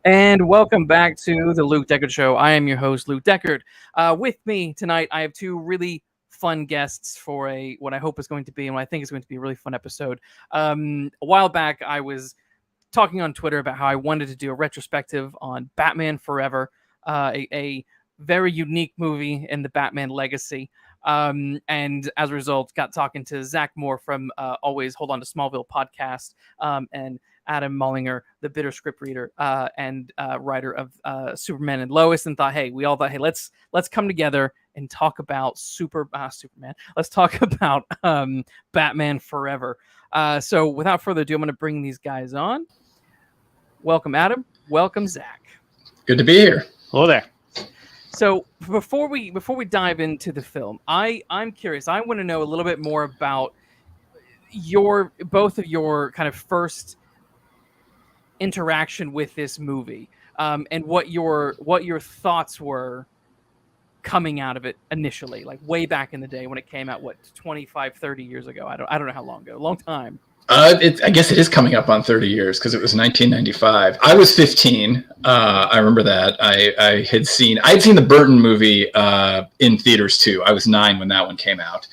And welcome back to the Luke Deckard Show. I am your host, Luke Deckard. With me tonight, I have two really fun guests for what I hope is going to be, and what I think is going to be a really fun episode. A while back, I was talking on Twitter about how I wanted to do a retrospective on Batman Forever, a very unique movie in the Batman legacy. And as a result, got talking to Zach Moore from Always Hold On to Smallville podcast, and Adam Mallinger, the bitter script reader and writer of Superman and Lois, and hey, let's come together and talk about Superman. Let's talk about Batman Forever. So without further ado, I'm going to bring these guys on. Welcome, Adam. Welcome, Zach. Good to be here. Hello there. So before we dive into the film, I'm curious. I want to know a little bit more about both of your kind of first interaction with this movie, and what your thoughts were coming out of it initially, like way back in the day when it came out, 25-30 years ago. I don't know how long ago. A long time. I guess it is coming up on 30 years because it was 1995. I was 15. I remember that. I had seen the Burton movie in theaters too. I was 9 when that one came out,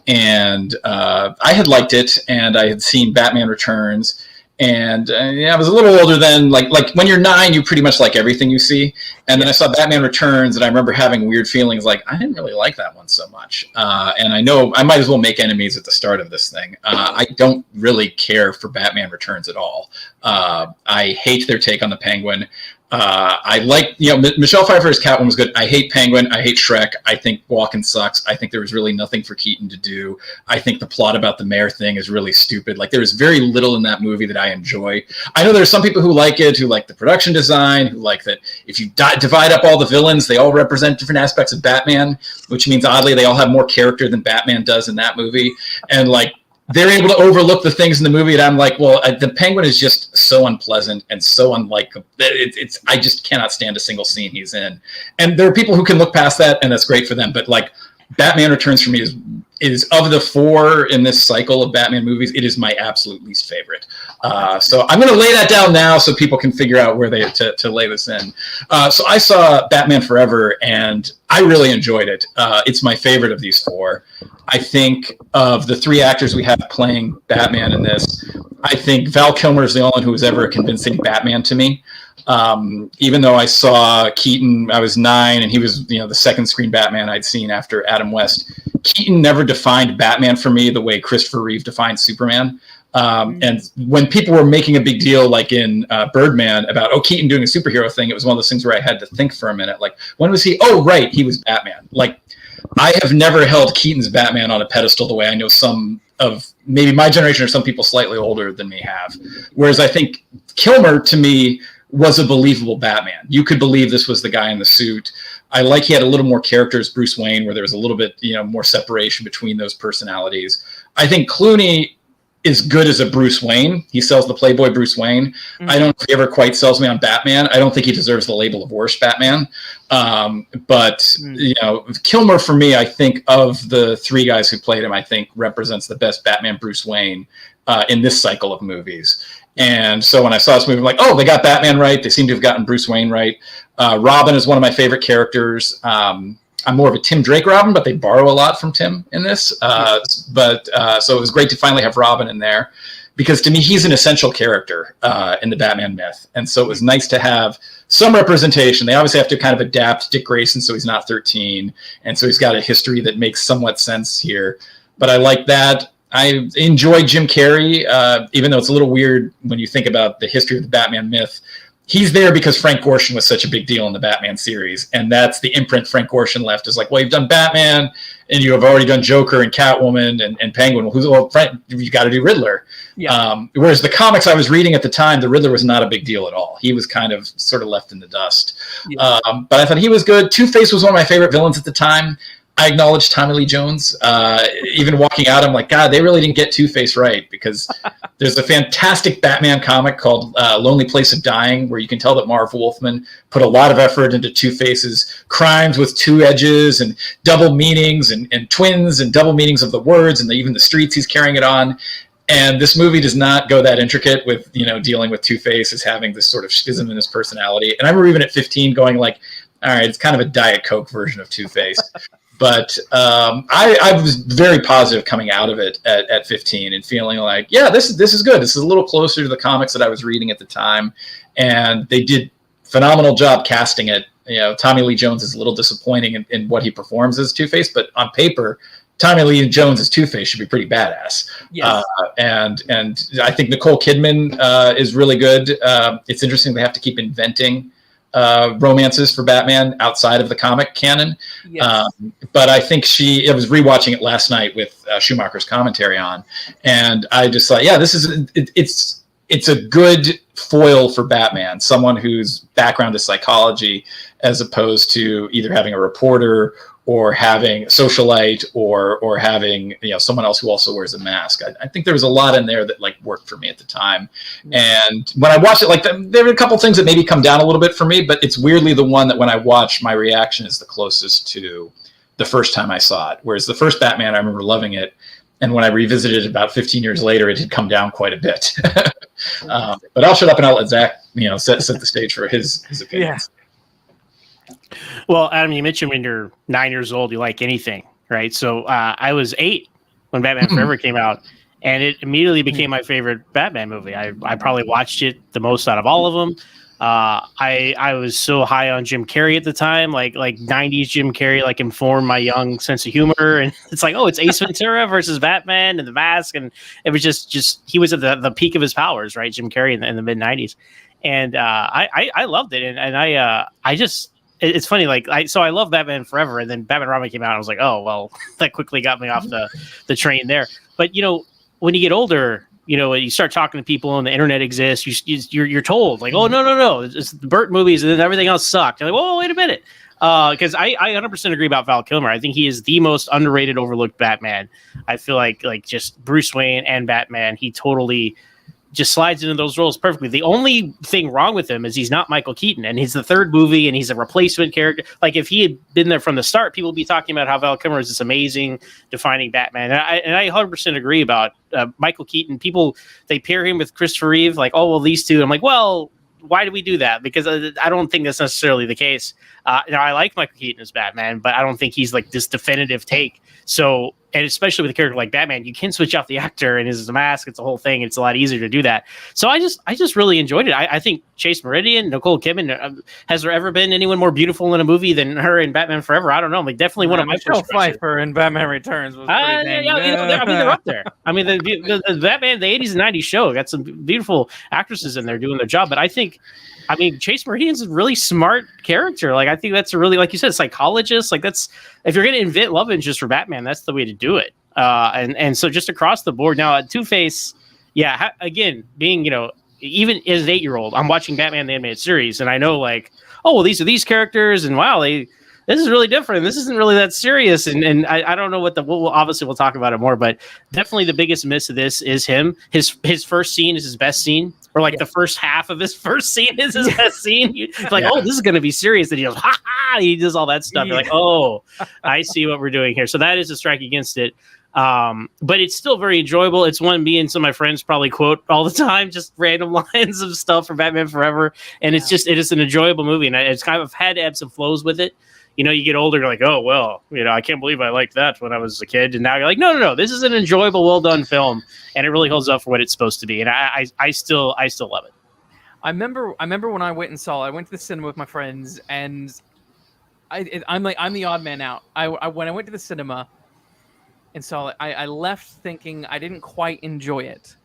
and I had liked it, and I had seen Batman Returns. And I was a little older then. Like when you're 9, you pretty much like everything you see. And then I saw Batman Returns, and I remember having weird feelings. Like I didn't really like that one so much. And I know I might as well make enemies at the start of this thing. I don't really care for Batman Returns at all. I hate their take on the Penguin. I like, Michelle Pfeiffer's Catwoman was good. I hate Penguin. I hate Shrek. I think Walken sucks. I think there was really nothing for Keaton to do. I think the plot about the mayor thing is really stupid. Like, there's very little in that movie that I enjoy. I know there's some people who like it, who like the production design, who like that if you divide up all the villains, they all represent different aspects of Batman, which means oddly they all have more character than Batman does in that movie. And like, they're able to overlook the things in the movie, and I'm like, well, the Penguin is just so unpleasant and so unlikable. I just cannot stand a single scene he's in. And there are people who can look past that, and that's great for them. But like, Batman Returns for me is of the 4 in this cycle of Batman movies, it is my absolute least favorite. So I'm going to lay that down now so people can figure out where to lay this in. So I saw Batman Forever, and I really enjoyed it. It's my favorite of these 4. I think of the 3 actors we have playing Batman in this, I think Val Kilmer is the only one who was ever a convincing Batman to me. Even though I saw Keaton, I was 9, and he was, the second screen Batman I'd seen after Adam West. Keaton never defined Batman for me the way Christopher Reeve defined Superman. And when people were making a big deal, like in Birdman, about, Keaton doing a superhero thing, it was one of those things where I had to think for a minute. Like, when was he? Oh, right, he was Batman. Like, I have never held Keaton's Batman on a pedestal the way I know some of maybe my generation or some people slightly older than me have. Whereas I think Kilmer, to me, was a believable Batman. You could believe this was the guy in the suit. I like he had a little more character as Bruce Wayne, where there was a little bit, more separation between those personalities. I think Clooney is good as a Bruce Wayne. He sells the Playboy Bruce Wayne. Mm-hmm. I don't think he ever quite sells me on Batman. I don't think he deserves the label of worst Batman. But Kilmer, for me, I think of the 3 guys who played him, I think represents the best Batman Bruce Wayne in this cycle of movies. And so when I saw this movie, I'm like, they got Batman right. They seem to have gotten Bruce Wayne right. Robin is one of my favorite characters. I'm more of a Tim Drake Robin, but they borrow a lot from Tim in this. So it was great to finally have Robin in there, because to me, he's an essential character in the Batman myth. And so it was nice to have some representation. They obviously have to kind of adapt Dick Grayson so he's not 13. And so he's got a history that makes somewhat sense here. But I like that. I enjoy Jim Carrey, even though it's a little weird when you think about the history of the Batman myth. He's there because Frank Gorshin was such a big deal in the Batman series, and that's the imprint Frank Gorshin left. Is like, well, you've done Batman, and you have already done Joker and Catwoman and Penguin. Frank, you got to do Riddler. Yeah. Whereas the comics I was reading at the time, the Riddler was not a big deal at all. He was kind of sort of left in the dust. Yeah. But I thought he was good. Two-Face was one of my favorite villains at the time. I acknowledge Tommy Lee Jones. Even walking out, I'm like, God, they really didn't get Two-Face right, because there's a fantastic Batman comic called Lonely Place of Dying, where you can tell that Marv Wolfman put a lot of effort into Two-Face's crimes with 2 edges and double meanings and twins and double meanings of the words and even the streets he's carrying it on. And this movie does not go that intricate with, dealing with Two-Face as having this sort of schism in his personality. And I remember even at 15 going like, all right, it's kind of a Diet Coke version of Two-Face. But I was very positive coming out of it at 15 and feeling like, yeah, this is good. This is a little closer to the comics that I was reading at the time. And they did a phenomenal job casting it. Tommy Lee Jones is a little disappointing in what he performs as Two-Face, but on paper, Tommy Lee Jones as Two-Face should be pretty badass. Yes. And I think Nicole Kidman is really good. It's interesting they have to keep inventing romances for Batman outside of the comic canon. Yes. But I think I was rewatching it last night with Schumacher's commentary on, and I just thought, yeah, it's a good foil for Batman, someone whose background is psychology, as opposed to either having a reporter or having a socialite or having someone else who also wears a mask. I think there was a lot in there that like worked for me at the time. And when I watched it, there were a couple things that maybe come down a little bit for me, but it's weirdly the one that when I watch, my reaction is the closest to the first time I saw it. Whereas the first Batman, I remember loving it. And when I revisited it about 15 years later, it had come down quite a bit. But I'll shut up and I'll let Zach, set the stage for his opinions. Yeah. Well, Adam, you mentioned when you're 9 years old, you like anything, right? So I was 8 when Batman Forever came out, and it immediately became my favorite Batman movie. I probably watched it the most out of all of them. I was so high on Jim Carrey at the time, like 90s Jim Carrey, like informed my young sense of humor. And it's like, oh, it's Ace Ventura versus Batman and the mask. And it was just he was at the peak of his powers, right? Jim Carrey in the mid 90s. And I loved it. And I just, it's funny, so I love Batman Forever, and then Batman Robin came out. And I was like, oh, well, that quickly got me off the train there. But, when you get older, you start talking to people and the internet exists. You're told like, oh, no, it's the Burt movies and then everything else sucked. You're like, whoa, wait a minute. Because I 100% agree about Val Kilmer. I think he is the most underrated, overlooked Batman. I feel like just Bruce Wayne and Batman, he totally just slides into those roles perfectly. The only thing wrong with him is he's not Michael Keaton, and he's the third movie, and he's a replacement character. Like if he had been there from the start, people would be talking about how Val Kilmer is this amazing, defining Batman. And I 100% agree about Michael Keaton. People, they pair him with Christopher Reeve, like, oh, well, these two. I'm like, well, why do we do that? Because I don't think that's necessarily the case. Now, I like Michael Keaton as Batman, but I don't think he's like this definitive take. So, and especially with a character like Batman, you can switch out the actor and his mask. It's a whole thing. It's a lot easier to do that. So I just really enjoyed it. I think Chase Meridian, Nicole Kidman, has there ever been anyone more beautiful in a movie than her in Batman Forever? I don't know. Like definitely one of my Michelle Pfeiffer in Batman Returns was pretty dang they're up there. I mean, the Batman, the 80s and 90s show got some beautiful actresses in there doing their job. But I mean, Chase Meridian's a really smart character. Like, I think that's a really, like you said, psychologist. Like, that's, if you're going to invent love interest for Batman, that's the way to do it. And so just across the board now, Two-Face, yeah, again, being, even as an 8-year-old, I'm watching Batman the animated series, and I know like, oh, well, these are these characters, and wow, this is really different. This isn't really that serious. And I don't know what obviously we'll talk about it more, but definitely the biggest miss of this is him. His first scene is his best scene. Or like the first half of his first scene is his best scene. It's like, oh, this is going to be serious. And he goes, ha ha. He does all that stuff. You're like, oh, I see what we're doing here. So that is a strike against it. But it's still very enjoyable. It's one me and some of my friends probably quote all the time, just random lines of stuff from Batman Forever. And it is an enjoyable movie. And it's kind of had ebbs and flows with it. You get older, you're like, oh, well, I can't believe I liked that when I was a kid. And now you're like, no, this is an enjoyable, well-done film. And it really holds up for what it's supposed to be. And I still love it. I remember when I went and saw it, I went to the cinema with my friends, and I'm the odd man out. When I went to the cinema and saw it, I left thinking I didn't quite enjoy it.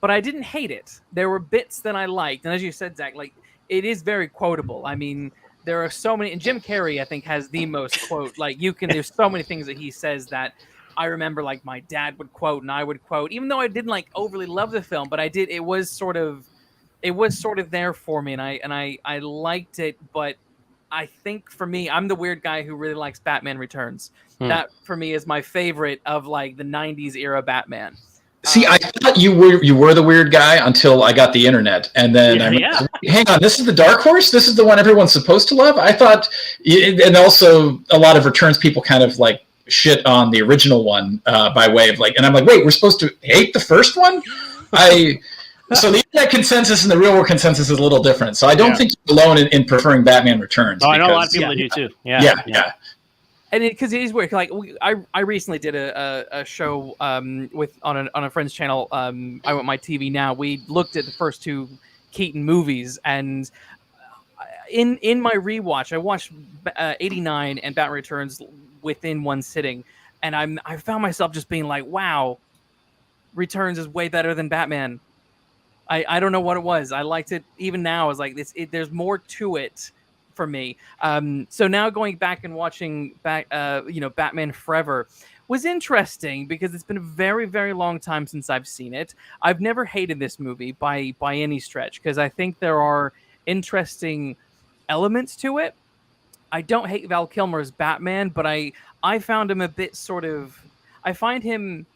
But I didn't hate it. There were bits that I liked. And as you said, Zach, like, it is very quotable. I mean, there are so many, and Jim Carrey, I think, has the most quote. Like, there's so many things that he says that I remember, like, my dad would quote and I would quote, even though I didn't like overly love the film, but I did. It was sort of there for me, and I liked it. But I think for me, I'm the weird guy who really likes Batman Returns. That for me is my favorite of like the '90s era Batman. See, I thought you were the weird guy until I got the internet, and then hang on, this is the Dark Horse. This is the one everyone's supposed to love. I thought, and also a lot of Returns people kind of like shit on the original one by way of and I'm like, wait, we're supposed to hate the first one? So the internet consensus and the real world consensus is a little different. So I don't think you're alone in preferring Batman Returns. Oh, I know a lot of people that do too. Yeah. And because it is weird, like I recently did a show on a friend's channel. I went My TV Now. We looked at the first two Keaton movies, and in my rewatch, I watched 89 and Batman Returns within one sitting, and I found myself just being like, wow, Returns is way better than Batman. I don't know what it was. I liked it even now. I was like, there's more to it for me. So now going back and watching Batman Forever was interesting because it's been a very, very long time since I've seen it. I've never hated this movie by any stretch because I think there are interesting elements to it. I don't hate Val Kilmer as Batman, but I found him a bit sort of. I find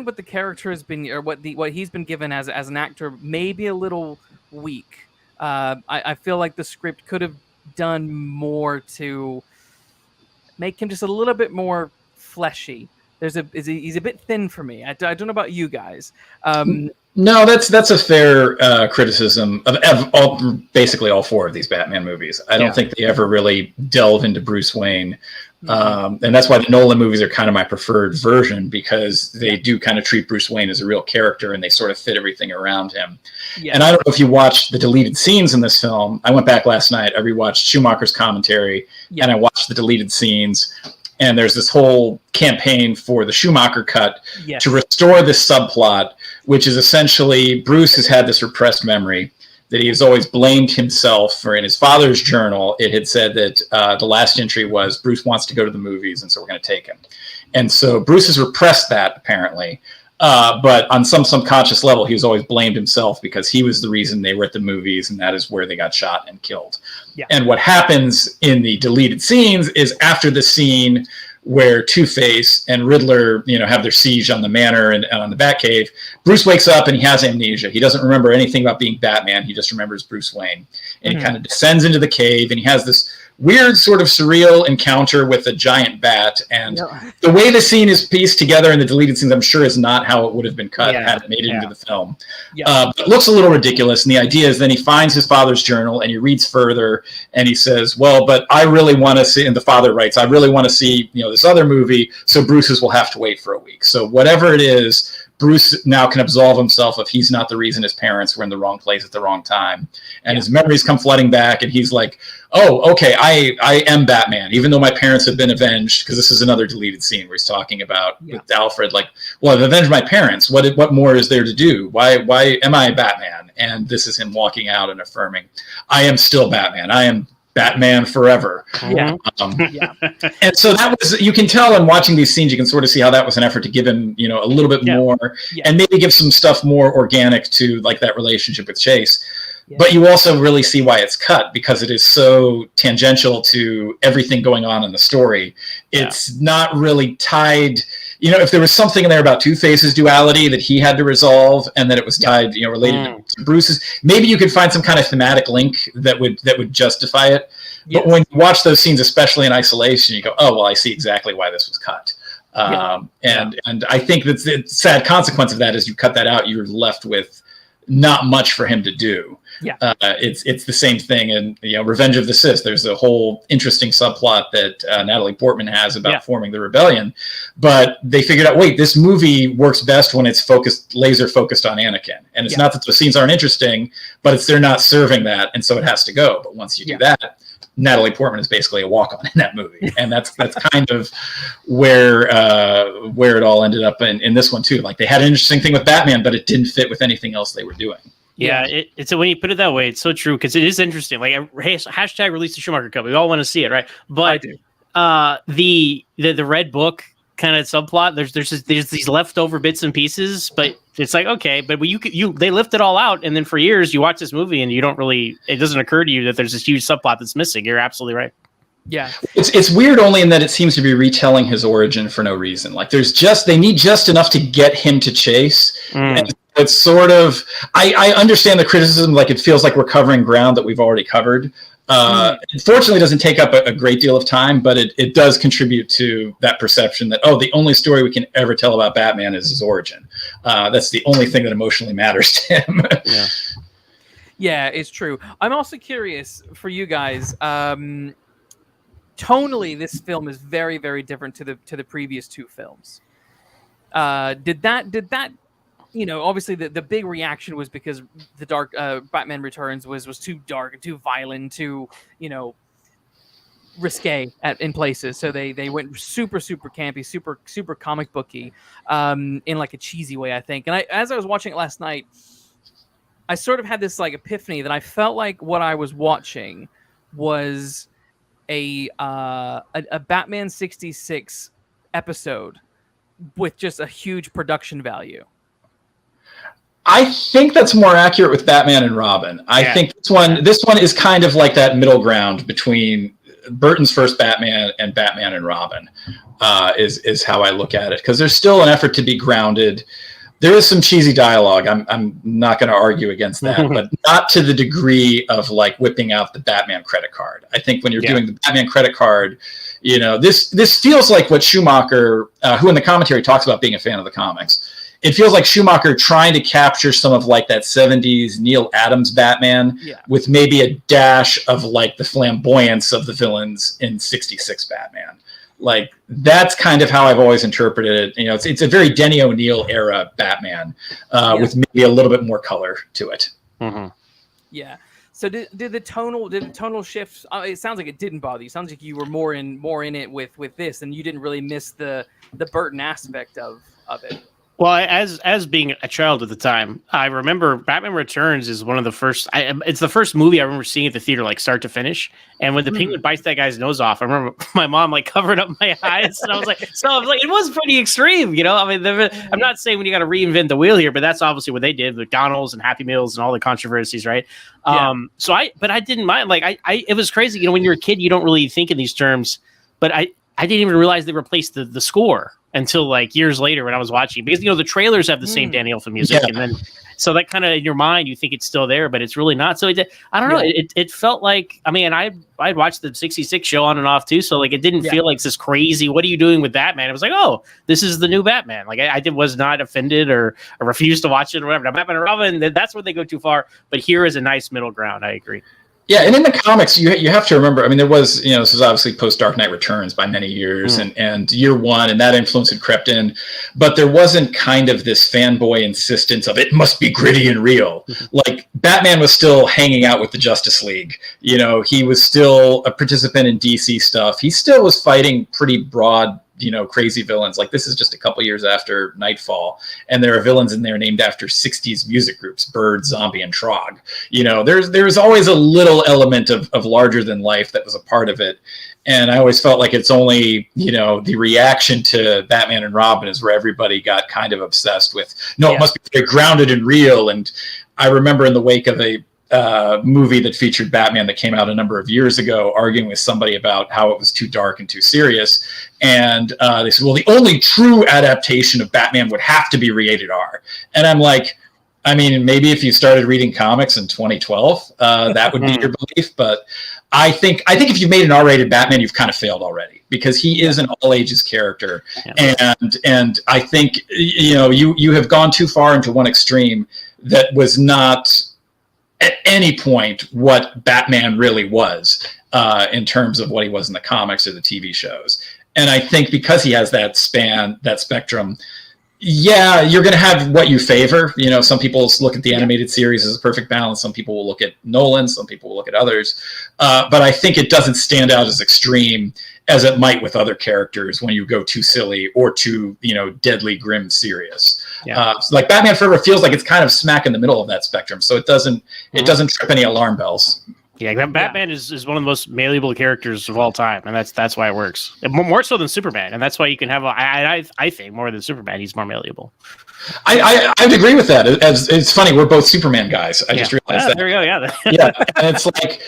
what the character has been, or what he's been given as an actor, maybe a little weak. I feel like the script could have done more to make him just a little bit more fleshy. He's a bit thin for me. I don't know about you guys. No, that's a fair criticism of basically all four of these Batman movies. I don't think they ever really delve into Bruce Wayne. And that's why the Nolan movies are kind of my preferred version, because they do kind of treat Bruce Wayne as a real character and they sort of fit everything around him. Yeah. And I don't know if you watched the deleted scenes in this film. I went back last night. I rewatched Schumacher's commentary and I watched the deleted scenes. And there's this whole campaign for the Schumacher cut to restore this subplot, which is essentially Bruce has had this repressed memory that he has always blamed himself for. In his father's journal, it had said that the last entry was Bruce wants to go to the movies, and so we're going to take him. And so Bruce has repressed that, apparently. But on some subconscious level, he's always blamed himself because he was the reason they were at the movies, and that is where they got shot and killed. Yeah. And what happens in the deleted scenes is after the scene where Two-Face and Riddler, have their siege on the manor and on the Batcave, Bruce wakes up and he has amnesia. He doesn't remember anything about being Batman. He just remembers Bruce Wayne. And he kind of descends into the cave, and he has this weird sort of surreal encounter with a giant bat. And the way the scene is pieced together in the deleted scenes, I'm sure is not how it would have been cut had it made it into the film. But it looks a little ridiculous. And the idea is then he finds his father's journal and he reads further and he says, well, but I really want to see, and the father writes, I really want to see, this other movie. So Bruce's will have to wait for a week. So whatever it is, Bruce now can absolve himself if he's not the reason his parents were in the wrong place at the wrong time. And his memories come flooding back, and he's like, oh, okay, I am Batman, even though my parents have been avenged, because this is another deleted scene where he's talking about with Alfred, like, well, I've avenged my parents. What more is there to do? Why am I Batman? And this is him walking out and affirming, I am still Batman. I am Batman forever. And so that was, you can tell in watching these scenes, you can sort of see how that was an effort to give him, a little bit more and maybe give some stuff more organic to like that relationship with Chase. But you also really see why it's cut, because it is so tangential to everything going on in the story. It's not really tied. If there was something in there about Two-Face's duality that he had to resolve, and that it was tied, related to Bruce's, maybe you could find some kind of thematic link that would justify it. But when you watch those scenes, especially in isolation, you go, oh, well, I see exactly why this was cut. And I think that the sad consequence of that is you cut that out, you're left with not much for him to do. It's the same thing in Revenge of the Sith. There's a whole interesting subplot that Natalie Portman has about forming the rebellion, but they figured out, wait, this movie works best when it's laser focused on Anakin, and it's not that the scenes aren't interesting, but they're not serving that, and so it has to go. But once you do that, Natalie Portman is basically a walk-on in that movie, and that's kind of where it all ended up in this one too. Like, they had an interesting thing with Batman, but it didn't fit with anything else they were doing. Yeah, it's when you put it that way, it's so true, because it is interesting. Like, hashtag release the Schumacher Cut. We all want to see it, right? But I do. The Red Book kind of subplot, there's these leftover bits and pieces, but it's like, okay, but they lift it all out, and then for years you watch this movie and it doesn't occur to you that there's this huge subplot that's missing. You're absolutely right. Yeah, it's weird only in that it seems to be retelling his origin for no reason. Like, they need just enough to get him to Chase. And it's sort of, I understand the criticism, like it feels like we're covering ground that we've already covered. Unfortunately, it doesn't take up a great deal of time, but it does contribute to that perception that, oh, the only story we can ever tell about Batman is his origin. That's the only thing that emotionally matters to him. Yeah. Yeah, it's true. I'm also curious for you guys. Tonally, this film is very, very different to the previous two films. Did that? You know, obviously the big reaction was because the dark Batman Returns was too dark and too violent, too, you know, risque in places. So they went super campy, super comic booky, in like a cheesy way, I think. And as I was watching it last night, I sort of had this like epiphany that I felt like what I was watching was a Batman 66 episode with just a huge production value. I think that's more accurate with Batman and Robin. I think this one is kind of like that middle ground between Burton's first Batman and Batman and Robin, is how I look at it. Because there's still an effort to be grounded. There is some cheesy dialogue. I'm not going to argue against that, but not to the degree of like whipping out the Batman credit card. I think when you're doing the Batman credit card, you know, this feels like what Schumacher, who in the commentary talks about being a fan of the comics, it feels like Schumacher trying to capture some of like that 70s Neil Adams Batman with maybe a dash of like the flamboyance of the villains in 66 Batman. Like that's kind of how I've always interpreted it. You know, it's a very Denny O'Neil era Batman with maybe a little bit more color to it. Mm-hmm. Yeah. So did the tonal shift? It sounds like it didn't bother you. It sounds like you were more in it with this, and you didn't really miss the Burton aspect of it. Well, as being a child at the time, I remember Batman Returns is one of the first. It's the first movie I remember seeing at the theater, like start to finish. And when the penguin bites that guy's nose off, I remember my mom like covering up my eyes, and I was like, it was pretty extreme, you know. I mean, I'm not saying when you got to reinvent the wheel here, but that's obviously what they did, McDonald's and Happy Meals and all the controversies, right? So I didn't mind. Like it was crazy, you know. When you're a kid, you don't really think in these terms, but I didn't even realize they replaced the score until like years later when I was watching, because, you know, the trailers have the same Danny Elfman music. And then, so that kind of in your mind, you think it's still there, but it's really not. So I don't know. It felt like, I mean, I'd watched the 66 show on and off too. So like, it didn't feel like this crazy, what are you doing with Batman? It was like, oh, this is the new Batman. Like I was not offended or refused to watch it or whatever. Now Batman and Robin, that's where they go too far. But here is a nice middle ground. I agree. Yeah, and in the comics, you have to remember, I mean, there was, you know, this was obviously post-Dark Knight Returns by many years, and year one, and that influence had crept in, but there wasn't kind of this fanboy insistence of it must be gritty and real. Like, Batman was still hanging out with the Justice League. You know, he was still a participant in DC stuff. He still was fighting pretty broad, you know, crazy villains. Like, this is just a couple years after Nightfall, and there are villains in there named after 60s music groups, Bird, Zombie, and Trog. You know, there's always a little element of larger than life that was a part of it. And I always felt like it's only, you know, the reaction to Batman and Robin is where everybody got kind of obsessed with, it must be very grounded and real. And I remember in the wake of a movie that featured Batman that came out a number of years ago, arguing with somebody about how it was too dark and too serious. And they said, well, the only true adaptation of Batman would have to be rated R. And I'm like, I mean, maybe if you started reading comics in 2012, that would be your belief. But I think if you made an R-rated Batman, you've kind of failed already, because he is an all ages character. And I think, you know, you have gone too far into one extreme that was not at any point what Batman really was, in terms of what he was in the comics or the TV shows. And I think because he has that span, that spectrum, you're going to have what you favor. You know, some people look at the animated series as a perfect balance. Some people will look at Nolan. Some people will look at others. But I think it doesn't stand out as extreme as it might with other characters when you go too silly or too, you know, deadly, grim, serious. Like Batman Forever feels like it's kind of smack in the middle of that spectrum. So it doesn't trip any alarm bells. Yeah, Batman is one of the most malleable characters of all time, and that's why it works. More so than Superman, and that's why you can have I think more than Superman, he's more malleable. I'd agree with that. It's funny, we're both Superman guys. I just realized that. There we go. Yeah, and it's like,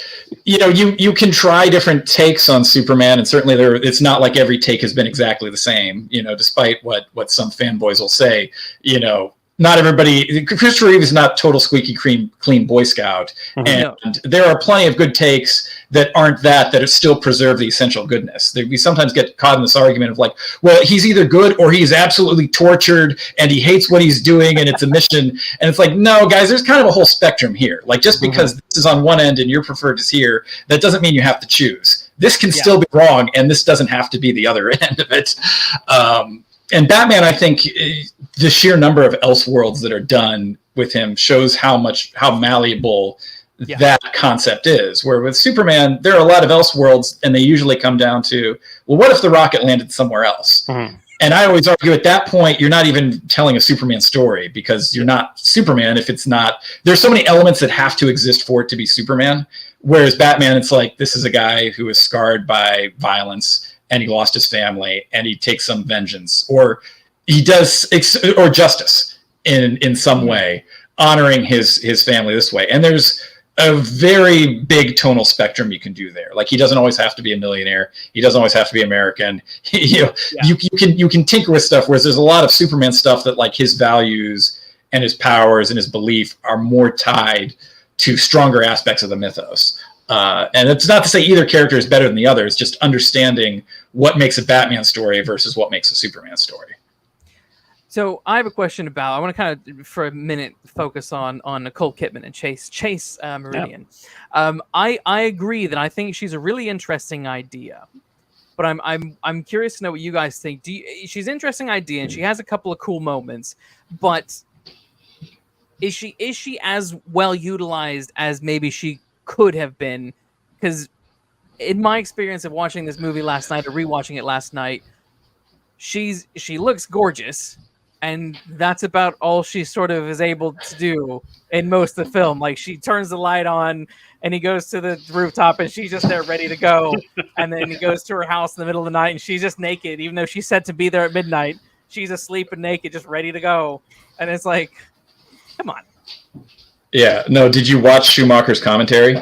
you know, you can try different takes on Superman, and certainly it's not like every take has been exactly the same. You know, despite what some fanboys will say, you know. not everybody. Christopher Reeve is not total squeaky clean Boy Scout, and there are plenty of good takes that aren't that still preserve the essential goodness. We sometimes get caught in this argument of like, well, he's either good or he's absolutely tortured and he hates what he's doing and it's a mission. And it's like, no, guys, there's kind of a whole spectrum here. Like, just because this is on one end and your preferred is here, that doesn't mean you have to choose. This can still be wrong, and this doesn't have to be the other end of it. And Batman, I think the sheer number of Elseworlds that are done with him shows how malleable that concept is. Where with Superman, there are a lot of Elseworlds, and they usually come down to, well, what if the rocket landed somewhere else? And I always argue at that point, you're not even telling a Superman story, because you're not Superman if it's not. There's so many elements that have to exist for it to be Superman. Whereas Batman, it's like, this is a guy who is scarred by violence, and he lost his family, and he takes some vengeance, or he does, or justice in some way, honoring his family this way. And there's a very big tonal spectrum you can do there. Like, he doesn't always have to be a millionaire. He doesn't always have to be American. You can tinker with stuff. Whereas there's a lot of Superman stuff that, like, his values and his powers and his belief are more tied to stronger aspects of the mythos. And it's not to say either character is better than the other. It's just understanding what makes a Batman story versus what makes a Superman story. So I have a question about, I want to kind of, for a minute, focus on Nicole Kidman and Chase Meridian. Yep. I agree that I think she's a really interesting idea, but I'm curious to know what you guys think. She's an interesting idea, and she has a couple of cool moments, but is she as well utilized as maybe she could have been? Because in my experience of watching this movie last night, or rewatching it last night, she looks gorgeous, and that's about all she sort of is able to do in most of the film. Like, she turns the light on and he goes to the rooftop and she's just there ready to go. And then he goes to her house in the middle of the night and she's just naked, even though she's set to be there at midnight. She's asleep and naked, just ready to go. And it's like, come on. Yeah, no, did you watch Schumacher's commentary?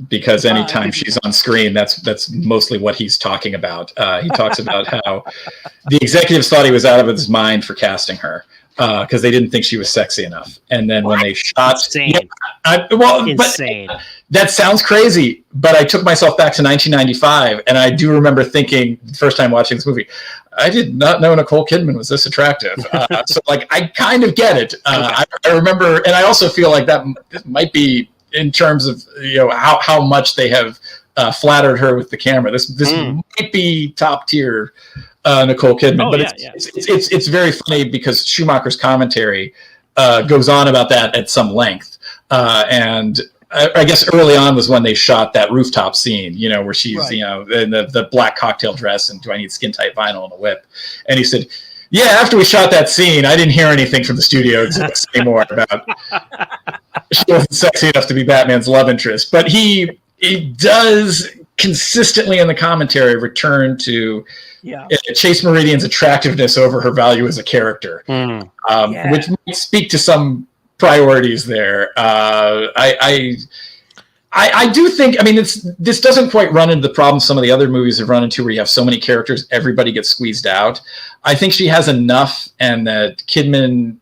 Because anytime she's on screen, that's mostly what he's talking about. He talks about how the executives thought he was out of his mind for casting her because they didn't think she was sexy enough. And then when they shot... Insane. Insane. But that sounds crazy, but I took myself back to 1995, and I do remember thinking, the first time watching this movie, I did not know Nicole Kidman was this attractive. So, like, I kind of get it. I remember, and I also feel like that might be in terms of, how much they have flattered her with the camera. This might be top tier Nicole Kidman, but it's very funny because Schumacher's commentary goes on about that at some length, and I guess early on was when they shot that rooftop scene, where she's, in the black cocktail dress and do I need skin tight vinyl and a whip? And he said, yeah, after we shot that scene, I didn't hear anything from the studio anymore about she wasn't sexy enough to be Batman's love interest. But he does consistently in the commentary return to Chase Meridian's attractiveness over her value as a character, which might speak to some priorities there. I do think, this doesn't quite run into the problem some of the other movies have run into, where you have so many characters, everybody gets squeezed out. I think she has enough, and that Kidman,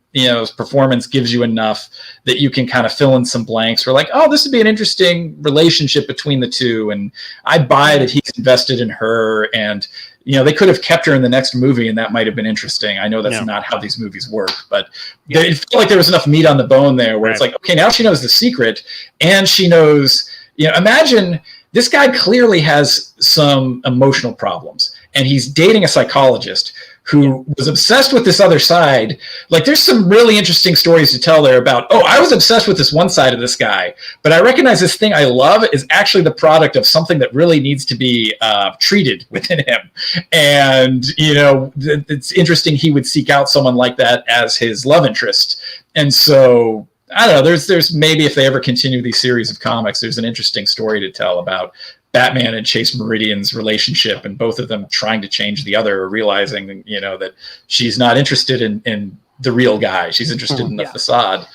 performance gives you enough that you can kind of fill in some blanks. We're like, oh, this would be an interesting relationship between the two, and I buy that he's invested in her, and they could have kept her in the next movie, and that might have been interesting. I know that's not how these movies work, but it felt like there was enough meat on the bone there, where it's like, okay, now she knows the secret, and she knows, imagine this guy clearly has some emotional problems, and he's dating a psychologist who was obsessed with this other side. Like, there's some really interesting stories to tell there about, oh, I was obsessed with this one side of this guy, but I recognize this thing I love is actually the product of something that really needs to be treated within him. And, it's interesting he would seek out someone like that as his love interest. And so, I don't know, there's maybe if they ever continue these series of comics, there's an interesting story to tell about Batman and Chase Meridian's relationship, and both of them trying to change the other, or realizing, that she's not interested in the real guy. She's interested in the facade.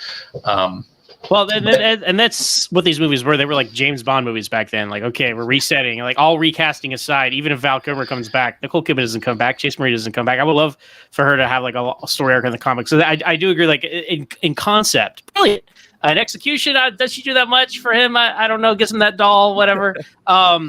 Well, and that's what these movies were. They were like James Bond movies back then. Like, okay, we're resetting. Like, all recasting aside, even if Val Kilmer comes back, Nicole Kidman doesn't come back, Chase Marie doesn't come back. I would love for her to have like a story arc in the comics. So I do agree. Like in concept, brilliant. An execution, does she do that much for him? I don't know. Gets him that doll, whatever. But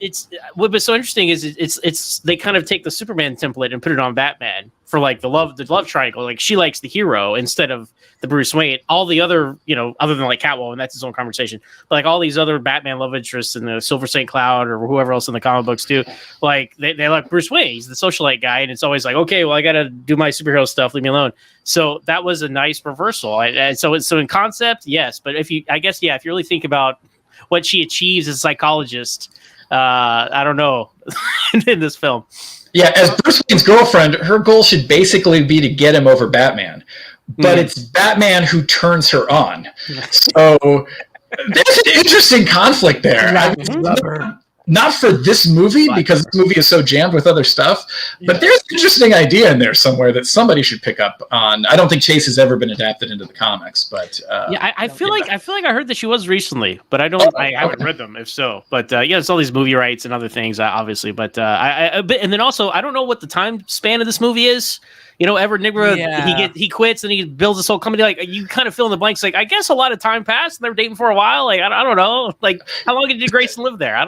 it's what's so interesting is it's they kind of take the Superman template and put it on Batman for like the love triangle. Like, she likes the hero instead of the Bruce Wayne. All the other, other than like Catwoman, that's his own conversation. But like all these other Batman love interests and the Silver St. Cloud or whoever else in the comic books too, like they like Bruce Wayne. He's the socialite guy, and it's always like, okay, well, I got to do my superhero stuff. Leave me alone. So that was a nice reversal. And so in concept, yes, but if you really think about what she achieves as a psychologist, I don't know, in this film. Yeah, as Bruce Wayne's girlfriend, her goal should basically be to get him over Batman. But it's Batman who turns her on. So there's an interesting conflict there. Not for this movie, because this movie is so jammed with other stuff, but there's an interesting idea in there somewhere that somebody should pick up on. I don't think Chase has ever been adapted into the comics, but I feel like I heard that she was recently, but I haven't read them if so. But it's all these movie rights and other things, obviously. But and then also, I don't know what the time span of this movie is. Edward Nygma, he quits and he builds this whole company. Like, you kind of fill in the blanks. Like, I guess a lot of time passed and they were dating for a while. Like, I don't know. Like, how long did Grayson live there? I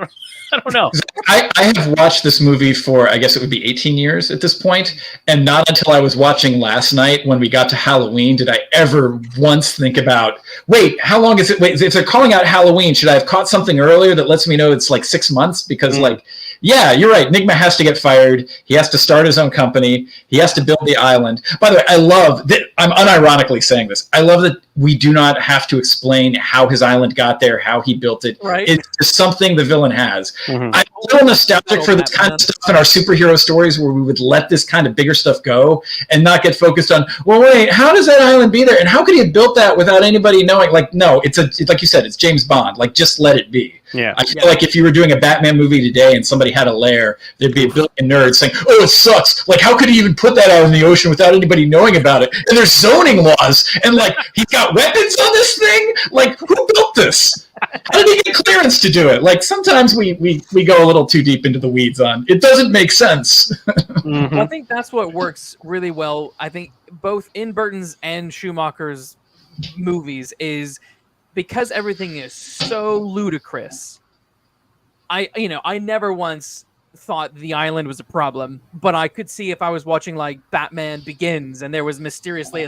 don't know. I have watched this movie for, I guess it would be 18 years at this point, and not until I was watching last night when we got to Halloween did I ever once think about, wait, how long is it? Wait, if they're calling out Halloween, should I have caught something earlier that lets me know it's like 6 months? Because yeah, you're right. Nygma has to get fired. He has to start his own company. He has to build the island. By the way, I love that. I'm unironically saying this. I love that we do not have to explain how his island got there, how he built it. Right. It's just something the villain has. I'm a little nostalgic for this kind of stuff in our superhero stories where we would let this kind of bigger stuff go and not get focused on, well, wait, how does that island be there? And how could he have built that without anybody knowing? Like, no, it's like you said, it's James Bond. Like, just let it be. Yeah. I feel like if you were doing a Batman movie today and somebody had a lair, there'd be a billion nerds saying, oh, it sucks. Like, how could he even put that out in the ocean without anybody knowing about it? And there's zoning laws. And, like, he's got weapons on this thing? Like, who built this? How did he get clearance to do it? Like, sometimes we go a little too deep into the weeds on it. Doesn't make sense. Well, I think that's what works really well. I think both in Burton's and Schumacher's movies is because everything is so ludicrous. I never once thought the island was a problem, but I could see if I was watching like Batman Begins and there was mysteriously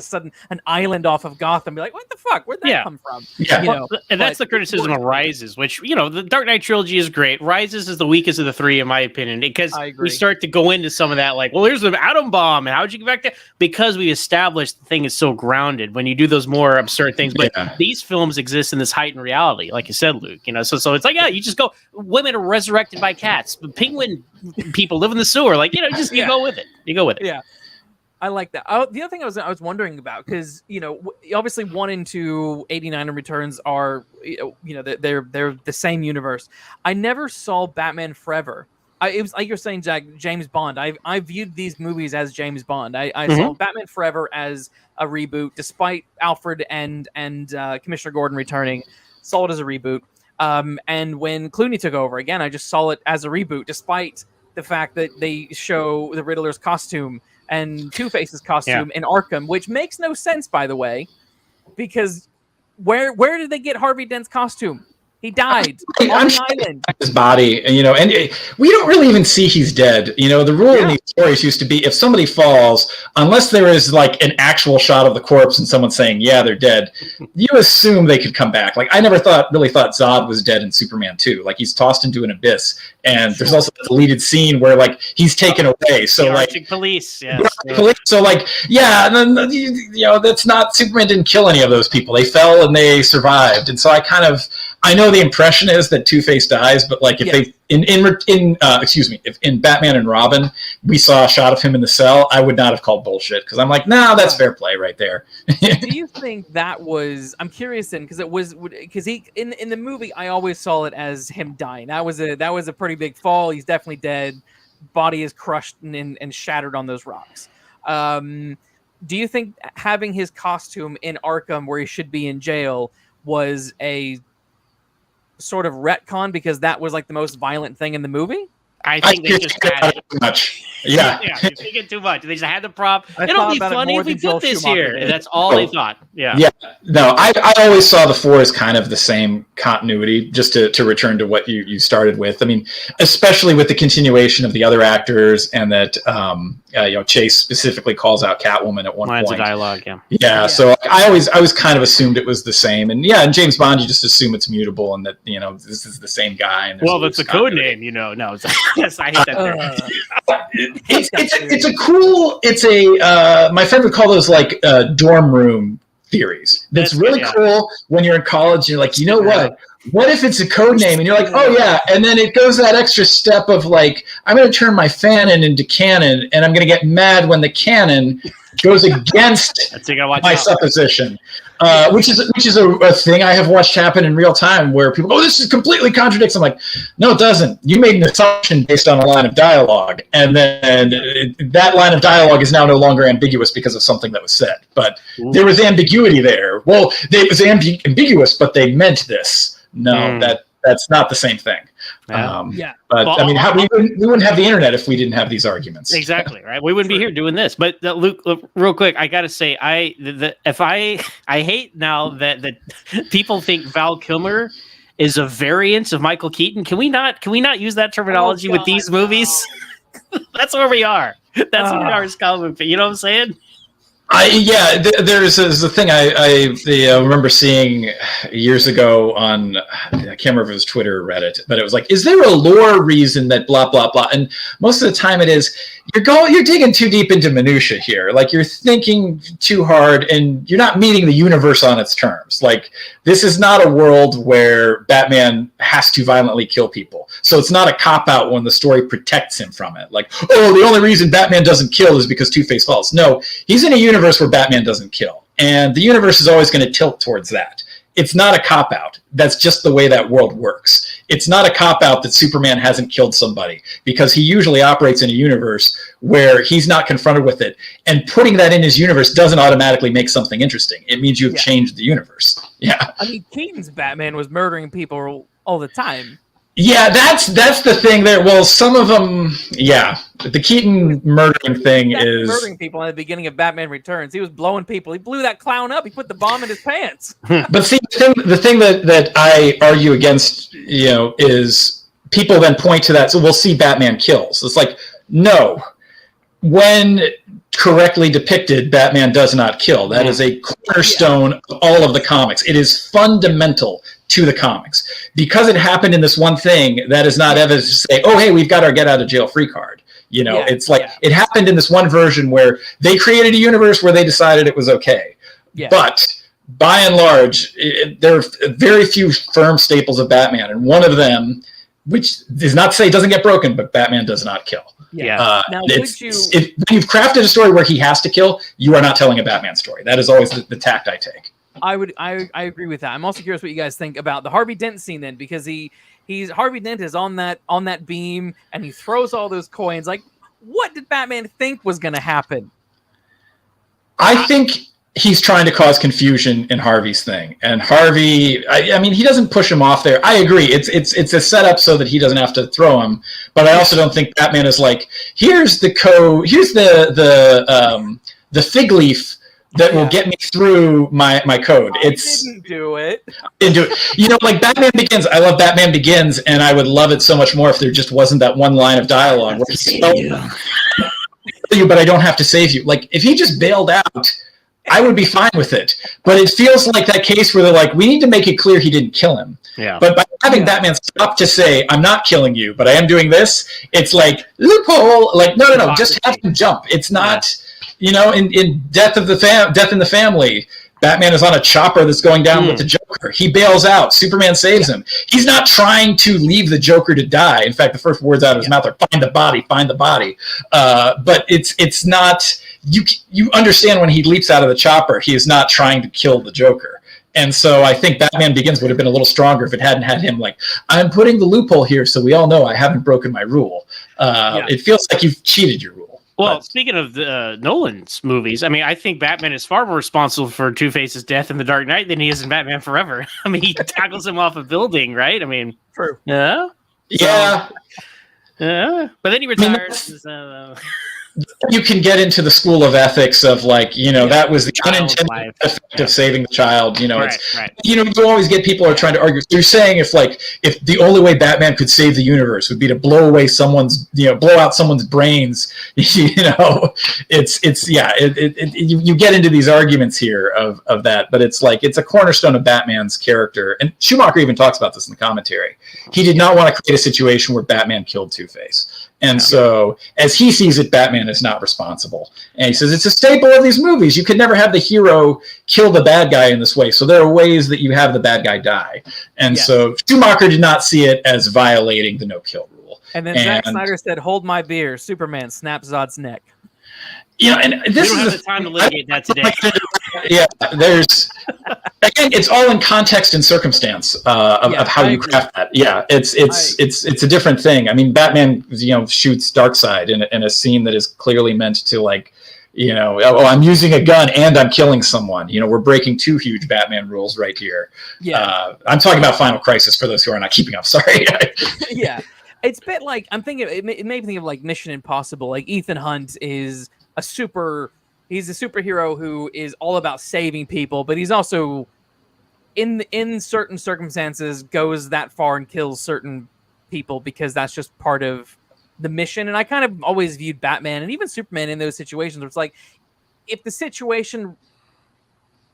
an island off of Gotham, be like, what the fuck? Where'd that come from? Yeah. And that's the criticism of Rises, which, the Dark Knight trilogy is great. Rises is the weakest of the three, in my opinion, because we start to go into some of that, like, well, here's the atom bomb, and how'd you get back there? Because we established the thing is so grounded when you do those more absurd things. But these films exist in this heightened reality, like you said, Luke. So it's like, you just go, women are resurrected by cats, penguin people live in the sewer, like, you go with it. Yeah, I like that. The other thing I was wondering about, because obviously 1 and 2, 89 and Returns are they're the same universe. I never saw Batman Forever. It was like you're saying, Jack, James Bond. I viewed these movies as James Bond. I saw Batman Forever as a reboot, despite Alfred and Commissioner Gordon returning. Saw it as a reboot. And when Clooney took over again, I just saw it as a reboot, despite the fact that they show the Riddler's costume and Two-Face's costume in Arkham, which makes no sense, by the way, because where did they get Harvey Dent's costume? He died on an island. His body, and we don't really even see he's dead. The rule in these stories used to be if somebody falls, unless there is like an actual shot of the corpse and someone saying, yeah, they're dead, you assume they could come back. Like, I never really thought Zod was dead in Superman 2. Like, he's tossed into an abyss, and there's also a deleted scene where like he's taken away. So like police, police. So like, and then that's not, Superman didn't kill any of those people. They fell and they survived, and so I know the impression is that Two-Face dies, but like if they if in Batman and Robin we saw a shot of him in the cell, I would not have called bullshit, because I'm like, no, that's fair play right there. Do you think that was? I'm curious then, because he in the movie I always saw it as him dying. That was a pretty big fall. He's definitely dead. Body is crushed and shattered on those rocks. do you think having his costume in Arkham where he should be in jail was a sort of retcon because that was like the most violent thing in the movie? I think they just had it too much. Yeah, yeah, you're thinking too much. They just had the prop. I It'll thought be about it funny more if we than Joel put this Schumacher here. did. And that's all they thought. Yeah. yeah. No, I always saw the 4 as kind of the same continuity, just to return to what you started with. I mean, especially with the continuation of the other actors, and that Chase specifically calls out Catwoman at one Lines point. of dialogue, yeah. Yeah, so I always kind of assumed it was the same, and in James Bond you just assume it's mutable and that this is the same guy. And Well, that's a code name, No, it's yes, I hate that term. My friend would call those like dorm room theories. That's really cool when you're in college. You're like, you know what? What if it's a code name? And you're like, oh yeah. And then it goes that extra step of like, I'm going to turn my fanon into canon, and I'm going to get mad when the canon goes against my supposition. Which is a thing I have watched happen in real time, where people go, this is completely contradicts. I'm like, no, it doesn't. You made an assumption based on a line of dialogue, and then that line of dialogue is now no longer ambiguous because of something that was said. But there was ambiguity there. Well, it was ambiguous, but they meant this. No, that's not the same thing. Yeah. But well, I mean, we wouldn't have the internet if we didn't have these arguments. Exactly, right? We wouldn't be here doing this. But Luke, real quick, I got to say, I hate now that people think Val Kilmer is a variant of Michael Keaton. Can we not use that terminology with these movies? That's where we are. That's where we are as comic. You know what I'm saying? There's a thing I remember seeing years ago on, I can't remember if it was Twitter or Reddit, but it was like, is there a lore reason that blah blah blah? And most of the time it is, you're digging too deep into minutia here. Like, you're thinking too hard, and you're not meeting the universe on its terms. Like, this is not a world where Batman has to violently kill people, so it's not a cop out when the story protects him from it. Like, oh, the only reason Batman doesn't kill is because Two-Face falls. No, he's in a universe where Batman doesn't kill, and the universe is always going to tilt towards that. It's not a cop-out. That's just the way that world works. It's not a cop-out that Superman hasn't killed somebody, because he usually operates in a universe where he's not confronted with it. And putting that in his universe doesn't automatically make something interesting. It means you've changed the universe. Yeah. I mean, Keaton's Batman was murdering people all the time. Yeah, that's the thing there. Well, some of them, the Keaton murdering thing is murdering people in the beginning of Batman Returns. He was blowing people. He blew that clown up. He put the bomb in his pants. But see, the thing that I argue against, is people then point to that. So we'll see Batman kills. It's like, no, when correctly depicted, Batman does not kill. That is a cornerstone of all of the comics. It is fundamental to the comics. Because it happened in this one thing, that is not evidence to say, oh, hey, we've got our get out of jail free card. It's like it happened in this one version where they created a universe where they decided it was okay. Yeah. But by and large, there are very few firm staples of Batman. And one of them, which is not to say it doesn't get broken, but Batman does not kill. Yeah. Now, when you've crafted a story where he has to kill, you are not telling a Batman story. That is always the tact I take. I agree with that. I'm also curious what you guys think about the Harvey Dent scene then, because Harvey Dent is on that beam and he throws all those coins. Like, what did Batman think was going to happen? I think he's trying to cause confusion in Harvey's thing, and Harvey, I mean, he doesn't push him off there. I agree. It's a setup so that he doesn't have to throw him, but I also don't think Batman is like, here's the code, here's the fig leaf that will get me through my code. Didn't do it. Like Batman Begins. I love Batman Begins, and I would love it so much more if there just wasn't that one line of dialogue where he's you, but I don't have to save you. Like, if he just bailed out, I would be fine with it. But it feels like that case where they're like, we need to make it clear he didn't kill him. Yeah. But by having Batman stop to say, I'm not killing you, but I am doing this, it's like, loophole. Like, no, just have him jump. It's not... in Death in the Family, Batman is on a chopper that's going down with the Joker. He bails out. Superman saves him. He's not trying to leave the Joker to die. In fact, the first words out of his mouth are "find the body, find the body." But it's not. You understand when he leaps out of the chopper, he is not trying to kill the Joker. And so I think Batman Begins would have been a little stronger if it hadn't had him like, I'm putting the loophole here so we all know I haven't broken my rule. It feels like you've cheated your rule. Well, speaking of the Nolan's movies, I mean, I think Batman is far more responsible for Two-Face's death in The Dark Knight than he is in Batman Forever. I mean, he tackles him off a building, right? I mean, true. Yeah. Yeah. Yeah. But then he retires. You can get into the school of ethics of like, that was the unintended effect of saving the child. Right. You always get people are trying to argue. So you're saying if the only way Batman could save the universe would be to blow out someone's brains, you get into these arguments here of that, but it's like, it's a cornerstone of Batman's character. And Schumacher even talks about this in the commentary. He did not want to create a situation where Batman killed Two-Face. And so, as he sees it, Batman is not responsible. And he says, it's a staple of these movies. You could never have the hero kill the bad guy in this way. So there are ways that you have the bad guy die. And so Schumacher did not see it as violating the no-kill rule. And then Zack Snyder said, hold my beer. Superman snaps Zod's neck. And this we don't have the time to litigate that today. There's again, it's all in context and circumstance of how you craft that. Yeah, it's a different thing. I mean, Batman, shoots Darkseid in a scene that is clearly meant to I'm using a gun and I'm killing someone. We're breaking two huge Batman rules right here. Yeah, I'm talking about Final Crisis for those who are not keeping up. Sorry. Yeah, it's a bit like it made me think of like Mission Impossible. Like Ethan Hunt is he's a superhero who is all about saving people, but he's also in certain circumstances goes that far and kills certain people because that's just part of the mission. And I kind of always viewed Batman and even Superman in those situations where it's like, if the situation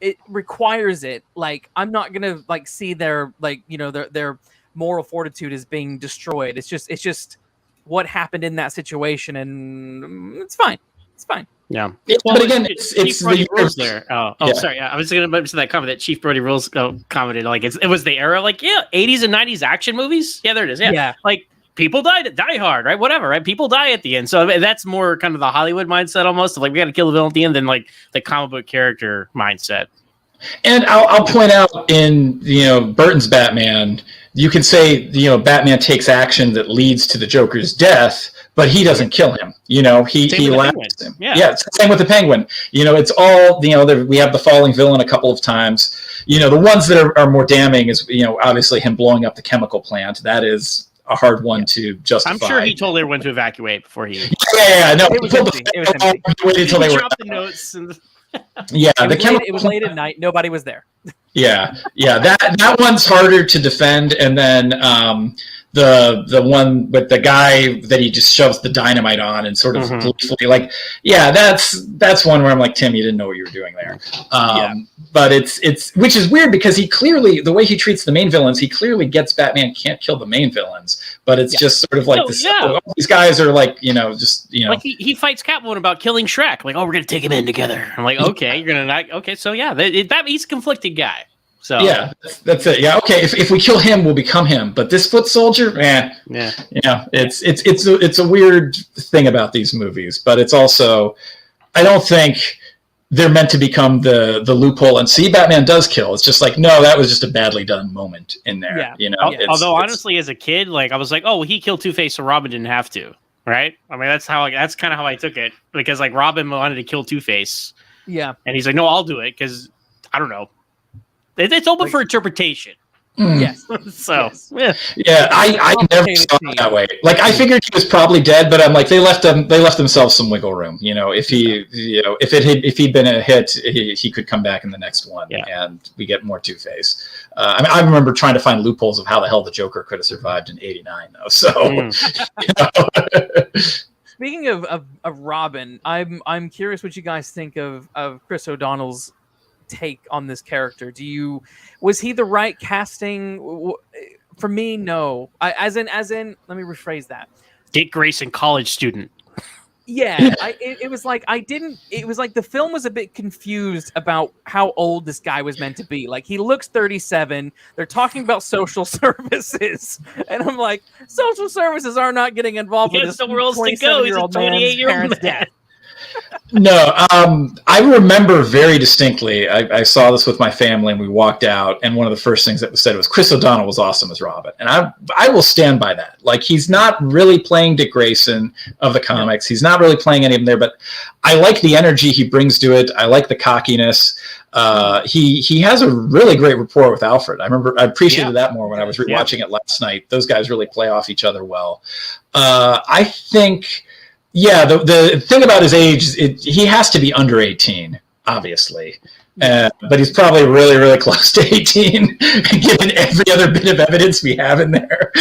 it requires it, like I'm not gonna like see their their moral fortitude is being destroyed. It's just what happened in that situation, and it's fine. It's fine. Yeah. Well, but again, it's Brody Rules there. Sorry. I was going to mention that comment that Chief Brody Rules commented. Like it was the era, 80s and 90s action movies. Yeah, there it is. Yeah. Like people die hard, right? Whatever, right? People die at the end. So that's more kind of the Hollywood mindset almost. Of like we got to kill the villain at the end than like the comic book character mindset. And I'll point out in Burton's Batman, you can say Batman takes action that leads to the Joker's death, but he doesn't kill him. He laughs him. Yeah, it's the same with the Penguin. It's all we have the falling villain a couple of times. The ones that are more damning is obviously him blowing up the chemical plant. That is a hard one to justify. I'm sure he told everyone to evacuate before he. Yeah, no, it was empty. He waited until they were. Dropped the notes and. Yeah, it was late at night. Nobody was there. Yeah. That one's harder to defend, and then the one with the guy that he just shoves the dynamite on and sort of gleefully, that's one where I'm like, Tim, you didn't know what you were doing there. But it's which is weird because he clearly, the way he treats the main villains, he clearly gets Batman can't kill the main villains, but it's just sort of like these guys are like like he fights Catwoman about killing Shrek, like, oh, we're gonna take him in together. I'm like, okay, you're gonna not okay, so he's a conflicted guy. So yeah, that's it. Yeah, okay. If we kill him, we'll become him. But this foot soldier, it's a weird thing about these movies. But it's also, I don't think they're meant to become the loophole. And see, Batman does kill. It's just like, no, that was just a badly done moment in there. Yeah. Although honestly, as a kid, like I was like, oh, he killed Two-Face, so Robin didn't have to, right? I mean, that's kind of how I took it, because like Robin wanted to kill Two-Face. Yeah, and he's like, no, I'll do it because I don't know. It's open for interpretation. Yes. So yeah, I never saw it that way. Like I figured he was probably dead, but I'm like they left themselves some wiggle room. If he'd been a hit, he could come back in the next one, and we get more Two-Face. I remember trying to find loopholes of how the hell the Joker could have survived in '89, though. So. Speaking of Robin, I'm curious what you guys think of Chris O'Donnell's take on this character. Was he the right casting? For me, no. As in let me rephrase that. Dick Grayson, college student. Yeah, it was like the film was a bit confused about how old this guy was meant to be. Like he looks 37. They're talking about social services, and I'm like, social services are not getting involved with this 27-year-old man's parents' death. No, I remember very distinctly. I saw this with my family, and we walked out, and one of the first things that was said was Chris O'Donnell was awesome as Robin, and I will stand by that. Like, he's not really playing Dick Grayson of the comics. He's not really playing any of them there, but I like the energy he brings to it. I like the cockiness. He has a really great rapport with Alfred. I appreciated that more when I was rewatching it last night. Those guys really play off each other well. I think. Yeah, the thing about his age, he has to be under 18, obviously. But he's probably really, really close to 18, given every other bit of evidence we have in there.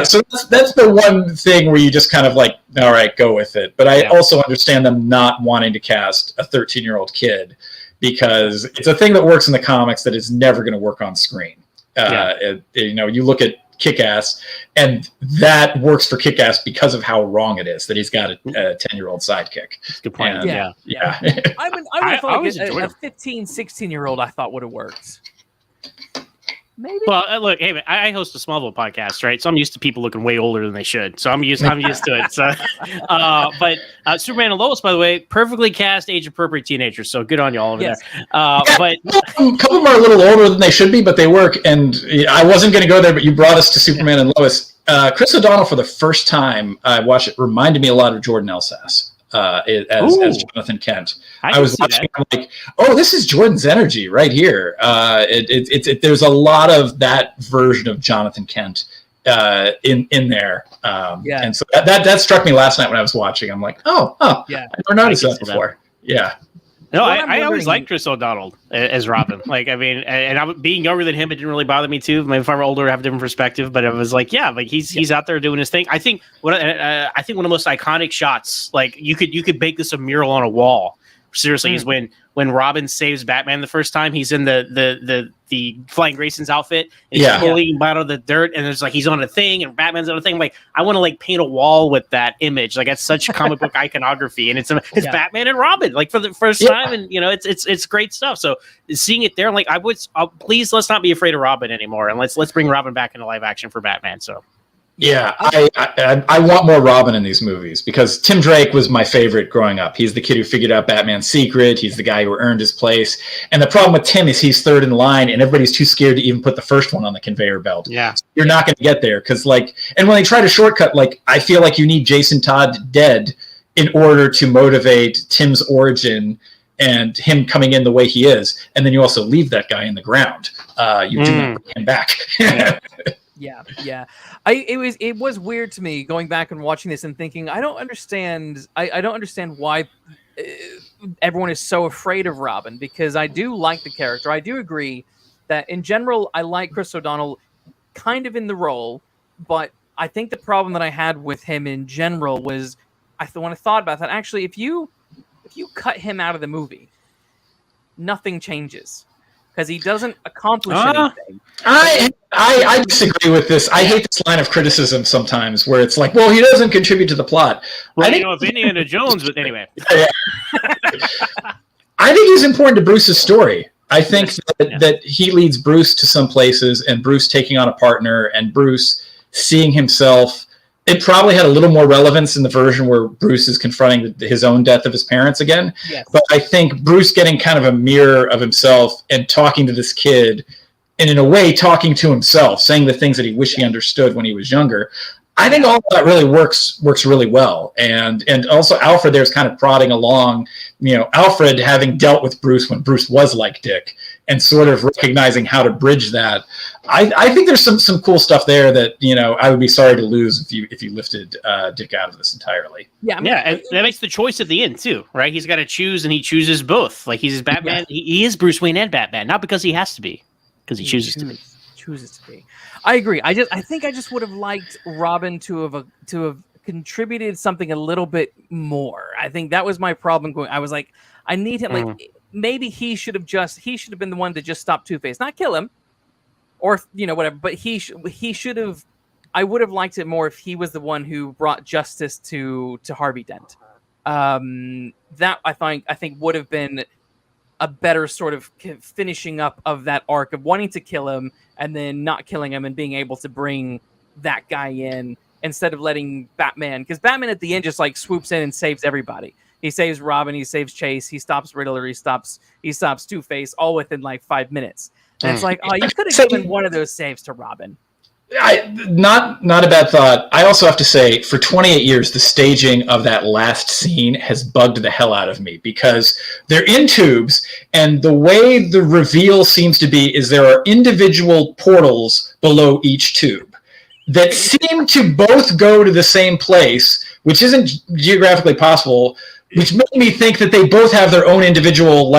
So that's the one thing where you just kind of like, all right, go with it. But I also understand them not wanting to cast a 13-year-old kid, because it's a thing that works in the comics that is never going to work on screen. You look at Kick-Ass, and that works for Kick-Ass because of how wrong it is that he's got a 10-year-old sidekick. That's a good point. And, yeah. I a 15, 16-year-old I thought would have worked. Maybe. Well, look, hey, man, I host a Smallville podcast, right? So I'm used to people looking way older than they should. So I'm used to it. So, but Superman and Lois, by the way, perfectly cast, age-appropriate teenagers. So good on you all over there. But a couple of them are a little older than they should be, but they work. And I wasn't going to go there, but you brought us to Superman and Lois. Chris O'Donnell, for the first time I watched it, reminded me a lot of Jordan Elsass. As Jonathan Kent. I was watching, I'm like, oh, this is Jordan's energy right here. There's a lot of that version of Jonathan Kent in there. And so that struck me last night when I was watching. I'm like, I never noticed that before. Yeah. No, I always liked Chris O'Donnell as Robin. Like, I mean, and I, being younger than him, it didn't really bother me too. Maybe if I were older, I have a different perspective. But it was like, he's out there doing his thing. I think one of the most iconic shots, like you could make this a mural on a wall. Seriously, is when Robin saves Batman the first time. He's in the Flying Grayson's outfit, and he's pulling him out of the dirt, and it's like he's on a thing, and Batman's on a thing. Like, I want to like paint a wall with that image. Like, that's such comic book iconography, and it's Batman and Robin like for the first time, and it's great stuff. So seeing it there, I'm like, please let's not be afraid of Robin anymore, and let's bring Robin back into live action for Batman. So. Yeah, I want more Robin in these movies, because Tim Drake was my favorite growing up. He's the kid who figured out Batman's secret. He's the guy who earned his place. And the problem with Tim is he's third in line, and everybody's too scared to even put the first one on the conveyor belt. Yeah, so you're not going to get there, because and when they try to shortcut, I feel like you need Jason Todd dead in order to motivate Tim's origin and him coming in the way he is. And then you also leave that guy in the ground. You do not bring him back. Yeah. It was weird to me going back and watching this and thinking, I don't understand why everyone is so afraid of Robin, because I do like the character. I do agree that in general I like Chris O'Donnell kind of in the role, but I think the problem that I had with him in general was when I thought about that, actually if you cut him out of the movie, nothing changes. Because he doesn't accomplish anything. I disagree with this. I hate this line of criticism sometimes where it's like, well, he doesn't contribute to the plot. Well, if Indiana Jones, but anyway. I think he's important to Bruce's story. I think that he leads Bruce to some places, and Bruce taking on a partner, and Bruce seeing himself. It probably had a little more relevance in the version where Bruce is confronting his own death of his parents again. Yes. But I think Bruce getting kind of a mirror of himself and talking to this kid, and in a way talking to himself, saying the things that he wished he understood when he was younger. I think all of that really works really well. And also Alfred there's kind of prodding along, Alfred having dealt with Bruce when Bruce was like Dick, and sort of recognizing how to bridge that. I think there's some cool stuff there that, I would be sorry to lose if you lifted Dick out of this entirely. Yeah, and that makes the choice at the end too, right? He's got to choose, and he chooses both. Like, he's Batman. Yeah. He is Bruce Wayne and Batman, not because he has to be, because he chooses to be. Chooses to be. I agree. I think I just would have liked Robin to have contributed something a little bit more. I think that was my problem. I was like, I need him. Like, maybe he should have been the one to just stop Two-Face, not kill him, or whatever. But he should have. I would have liked it more if he was the one who brought justice to Harvey Dent. That I think would have been a better sort of finishing up of that arc of wanting to kill him and then not killing him and being able to bring that guy in instead of letting Batman, because Batman at the end just like swoops in and saves everybody. He saves Robin, he saves Chase, he stops Riddler, he stops Two-Face, all within like 5 minutes. And it's like, oh, you could have given one of those saves to Robin. Not a bad thought. I also have to say, for 28 years, the staging of that last scene has bugged the hell out of me, because they're in tubes, and the way the reveal seems to be is there are individual portals below each tube that seem to both go to the same place, which isn't geographically possible, which made me think that they both have their own individual,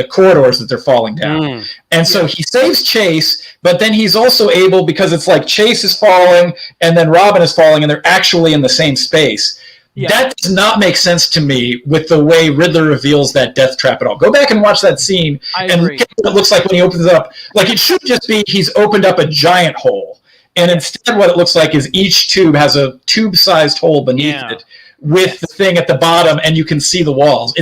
corridors that they're falling down. And so he saves Chase, but then he's also able, because it's like Chase is falling and then Robin is falling, and they're actually in the same space. Yeah. That does not make sense to me with the way Riddler reveals that death trap at all. Go back and watch that scene and look at what it looks like when he opens it up. Like, it should just be he's opened up a giant hole. And instead what it looks like is each tube has a tube-sized hole beneath it, with the thing at the bottom, and you can see the walls.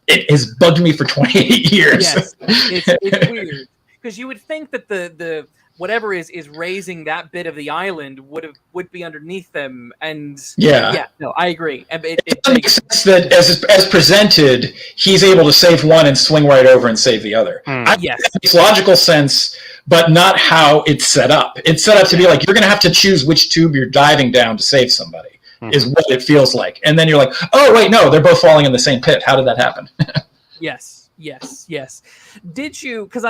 It has bugged me for 28 years. Yes, it's weird, because you would think that the whatever is raising that bit of the island would be underneath them, and no, I agree. It makes sense that as presented, he's able to save one and swing right over and save the other. Yes, it makes logical sense, but not how it's set up. It's set up to be like, you're going to have to choose which tube you're diving down to save somebody. Is what it feels like. And then you're like, oh, wait, no, they're both falling in the same pit. How did that happen? Yes. Did you, because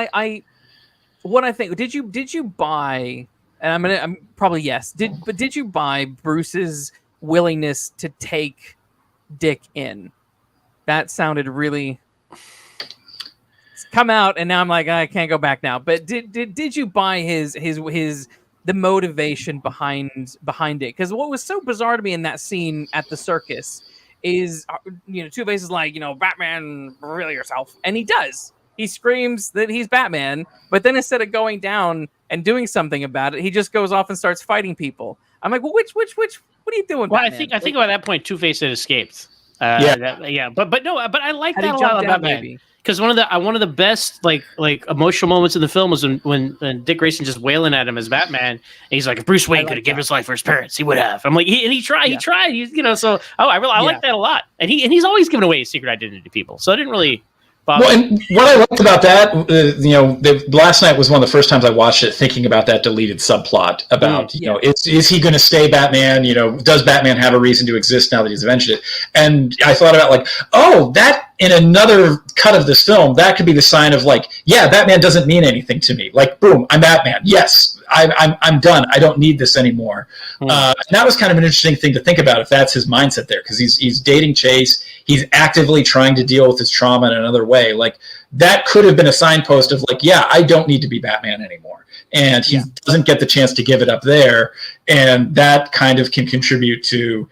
did you buy, and I'm probably yes, did you buy Bruce's willingness to take Dick in? That sounded really, it's come out, and now I'm like, I can't go back now. But did you buy his the motivation behind it? Because what was so bizarre to me in that scene at the circus is, Two-Face is like, Batman, reveal yourself, and he does. He screams that he's Batman, but then instead of going down and doing something about it, he just goes off and starts fighting people. I'm like, well, which, what are you doing? Well, Batman? I think by that point, Two-Face had escaped. But I like Had that he a lot jumped about out, Batman. maybe? Because one of the best like emotional moments in the film was when Dick Grayson just wailing at him as Batman, and he's like, if Bruce Wayne could have given his life for his parents, he would have. I'm like, he tried. So I like that a lot, and he's always given away his secret identity to people, so I didn't really bother. Well, and what I liked about that, last night was one of the first times I watched it, thinking about that deleted subplot about is he going to stay Batman? Does Batman have a reason to exist now that he's avenged it? And I thought about that in another cut of this film, that could be the sign of Batman doesn't mean anything to me. Like, boom, I'm Batman. Yes, I'm done. I don't need this anymore. And that was kind of an interesting thing to think about, if that's his mindset there, because he's dating Chase. He's actively trying to deal with his trauma in another way. Like, that could have been a signpost of I don't need to be Batman anymore. And he doesn't get the chance to give it up there. And that kind of can contributes to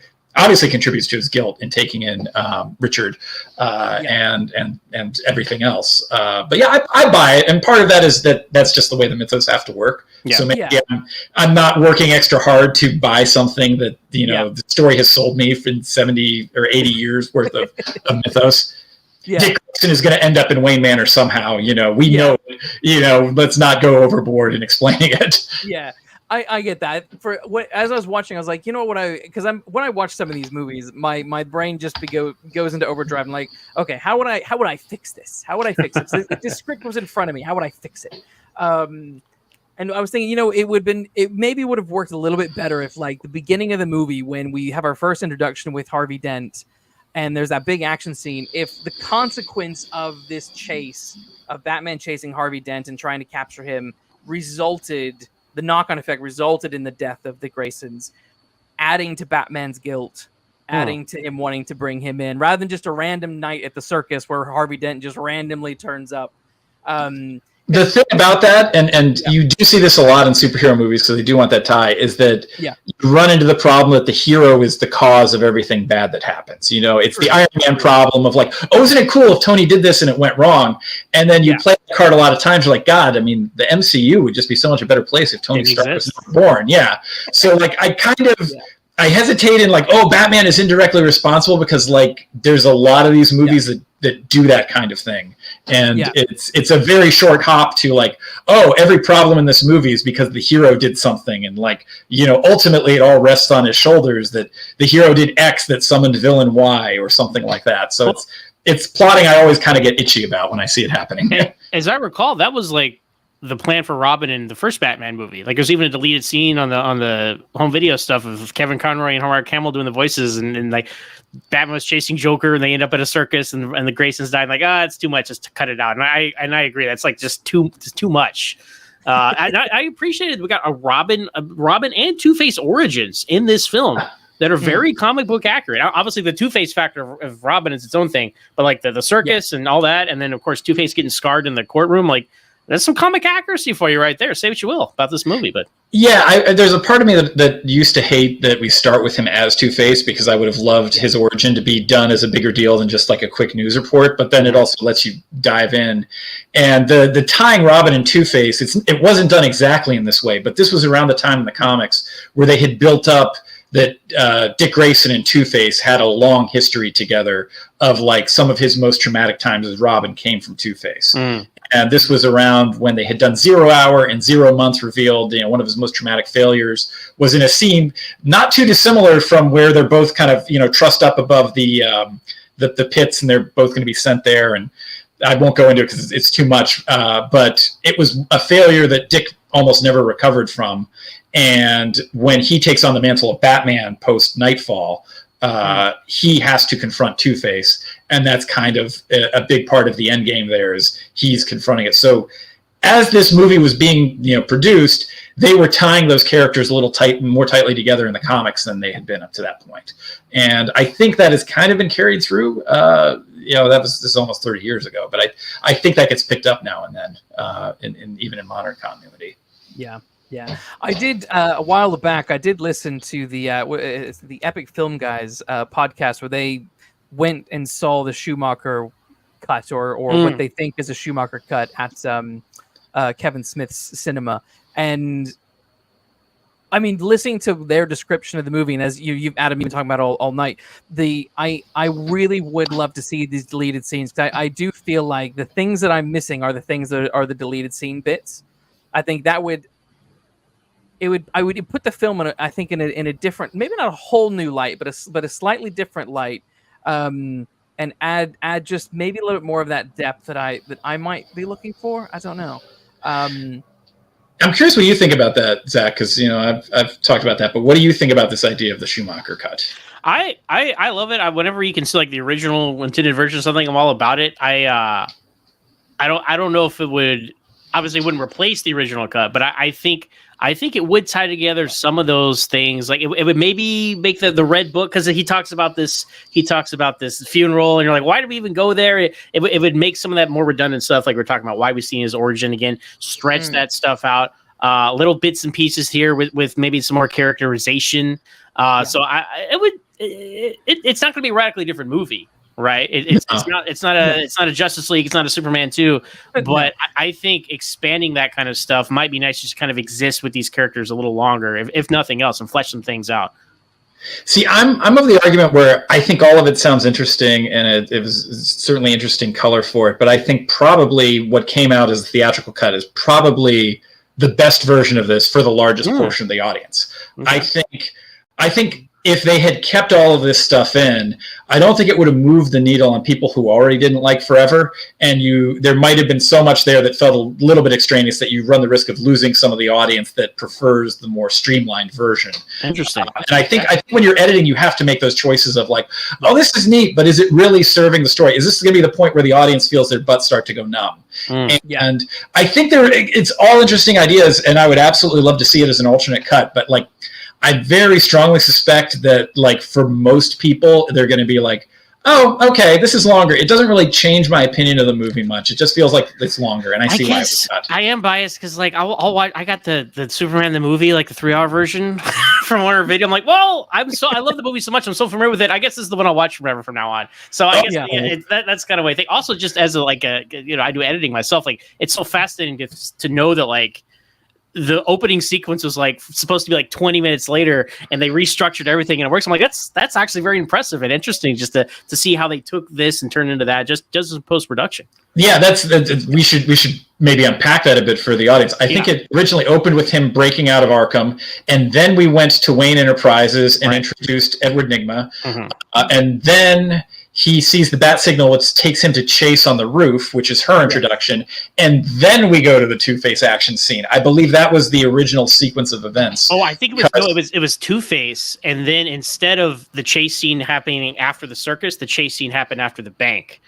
his guilt in taking in Richard and everything else. But I buy it, and part of that is that's just the way the mythos have to work. Yeah. So maybe I'm not working extra hard to buy something that the story has sold me for 70 or 80 years worth of mythos. Yeah. Dick Grayson is going to end up in Wayne Manor somehow. We know. Let's not go overboard in explaining it. Yeah. I get that. As I was watching, I was like, when I watch some of these movies, my brain just goes into overdrive. I'm like, okay, how would I fix this? How would I fix it? So if this script was in front of me, how would I fix it? And I was thinking, it maybe would have worked a little bit better if, the beginning of the movie, when we have our first introduction with Harvey Dent, and there's that big action scene, if the consequence of this chase, of Batman chasing Harvey Dent and trying to capture him, the knock-on effect resulted in the death of the Graysons, adding to Batman's guilt, adding to him wanting to bring him in, rather than just a random night at the circus where Harvey Dent just randomly turns up. The thing about that, and you do see this a lot in superhero movies, so they do want that tie, is that you run into the problem that the hero is the cause of everything bad that happens. It's the Iron Man problem of isn't it cool if Tony did this and it went wrong? And then you play the card a lot of times, you're like, God, I mean, the MCU would just be so much a better place if Tony Stark was never born. Yeah. So I kind of... I hesitate in Batman is indirectly responsible, because there's a lot of these movies that do that kind of thing. And Yeah. it's a very short hop to like, oh, every problem in this movie is because the hero did something, and like, you know, ultimately it all rests on his shoulders that the hero did X that summoned villain Y or something like that. So it's plotting I always kind of get itchy about when I see it happening. As I recall, that was like the plan for Robin in the first Batman movie. Like there's even a deleted scene on the home video stuff of Kevin Conroy and Howard Campbell doing the voices, and like Batman was chasing Joker and they end up at a circus and the Graysons died. Like, it's too much, just to cut it out. And I agree. That's like just too much. I appreciated we got a Robin and Two-Face origins in this film that are very comic book accurate. Obviously, the Two-Face factor of Robin is its own thing, but like the circus and all that, and then of course Two-Face getting scarred in the courtroom, like that's some comic accuracy for you right there. Say what you will about this movie, but yeah, there's a part of me that used to hate that we start with him as Two-Face, because I would have loved his origin to be done as a bigger deal than just like a quick news report. But then it also lets you dive in, and the tying Robin and Two-Face, it wasn't done exactly in this way, but this was around the time in the comics where they had built up that Dick Grayson and Two-Face had a long history together of like some of his most traumatic times as Robin came from Two-Face. And this was around when they had done 0 Hour and 0 Month revealed, you know, one of his most traumatic failures was in a scene not too dissimilar from where they're both kind of, you know, trussed up above the pits, and they're both going to be sent there. And I won't go into it because it's too much, but it was a failure that Dick almost never recovered from. And when he takes on the mantle of Batman post Nightfall, he has to confront Two-Face, and that's kind of a big part of the end game there, is he's confronting it. So as this movie was being, you know, produced, they were tying those characters a little more tightly together in the comics than they had been up to that point. And I think that has kind of been carried through. You know, this is almost 30 years ago, but I think that gets picked up now and then, even in modern continuity. Yeah. Yeah, I did a while back. I did listen to the Epic Film Guys podcast where they went and saw the Schumacher cut, or what they think is a Schumacher cut at Kevin Smith's cinema. And I mean, listening to their description of the movie, and as you've Adam been talking about all night, I really would love to see these deleted scenes, because I do feel like the things that I'm missing are the things that are the deleted scene bits. I think that I would put the film in a different, maybe not a whole new light, but a slightly different light, and add just maybe a little bit more of that depth that I might be looking for. I don't know. I'm curious what you think about that, Zach, because, you know, I've talked about that, but what do you think about this idea of the Schumacher cut? I love it. Whenever you can see like the original intended version of something, I'm all about it. I don't know if it would, obviously wouldn't replace the original cut, but I think it would tie together some of those things. Like it would maybe make the Red Book, because he talks about this funeral, and you're like, why did we even go there? It would make some of that more redundant stuff, like we're talking about why we see his origin again, stretch that stuff out, little bits and pieces here with maybe some more characterization. So it's not going to be a radically different movie. Right, it's not a Justice League, it's not a Superman 2, but I think expanding that kind of stuff might be nice, just to kind of exist with these characters a little longer, if nothing else, and flesh some things out. See, I'm of the argument where I think all of it sounds interesting, and it was certainly interesting color for it, but I think probably what came out as the theatrical cut is probably the best version of this for the largest portion of the audience. Okay. I think if they had kept all of this stuff in, I don't think it would have moved the needle on people who already didn't like Forever. And there might have been so much there that felt a little bit extraneous that you run the risk of losing some of the audience that prefers the more streamlined version. Interesting. And I think when you're editing, you have to make those choices of like, oh, this is neat, but is it really serving the story? Is this going to be the point where the audience feels their butts start to go numb? And I think it's all interesting ideas, and I would absolutely love to see it as an alternate cut, but like, I very strongly suspect that, like, for most people, they're going to be like, oh, okay, this is longer. It doesn't really change my opinion of the movie much. It just feels like it's longer, and I see why it was cut. I am biased because, like, I'll watch. I got the Superman the movie, like the 3-hour version from Warner Video. I'm like, well, I love the movie so much. I'm so familiar with it. I guess this is the one I'll watch forever from now on. So I guess that's kind of what I think. Also, just as I do editing myself, like, it's so fascinating to know that, like, the opening sequence was like supposed to be like 20 minutes later, and they restructured everything and it works. I'm like, that's actually very impressive and interesting just to see how they took this and turned it into that just in post-production. Yeah, that's we should maybe unpack that a bit for the audience. I think it originally opened with him breaking out of Arkham, and then we went to Wayne Enterprises and introduced Edward Nygma, and then he sees the bat signal, which takes him to Chase on the roof, which is her introduction, and then we go to the Two-Face action scene. I believe that was the original sequence of events. Oh, I think it was Two-Face, and then instead of the chase scene happening after the circus, the chase scene happened after the bank.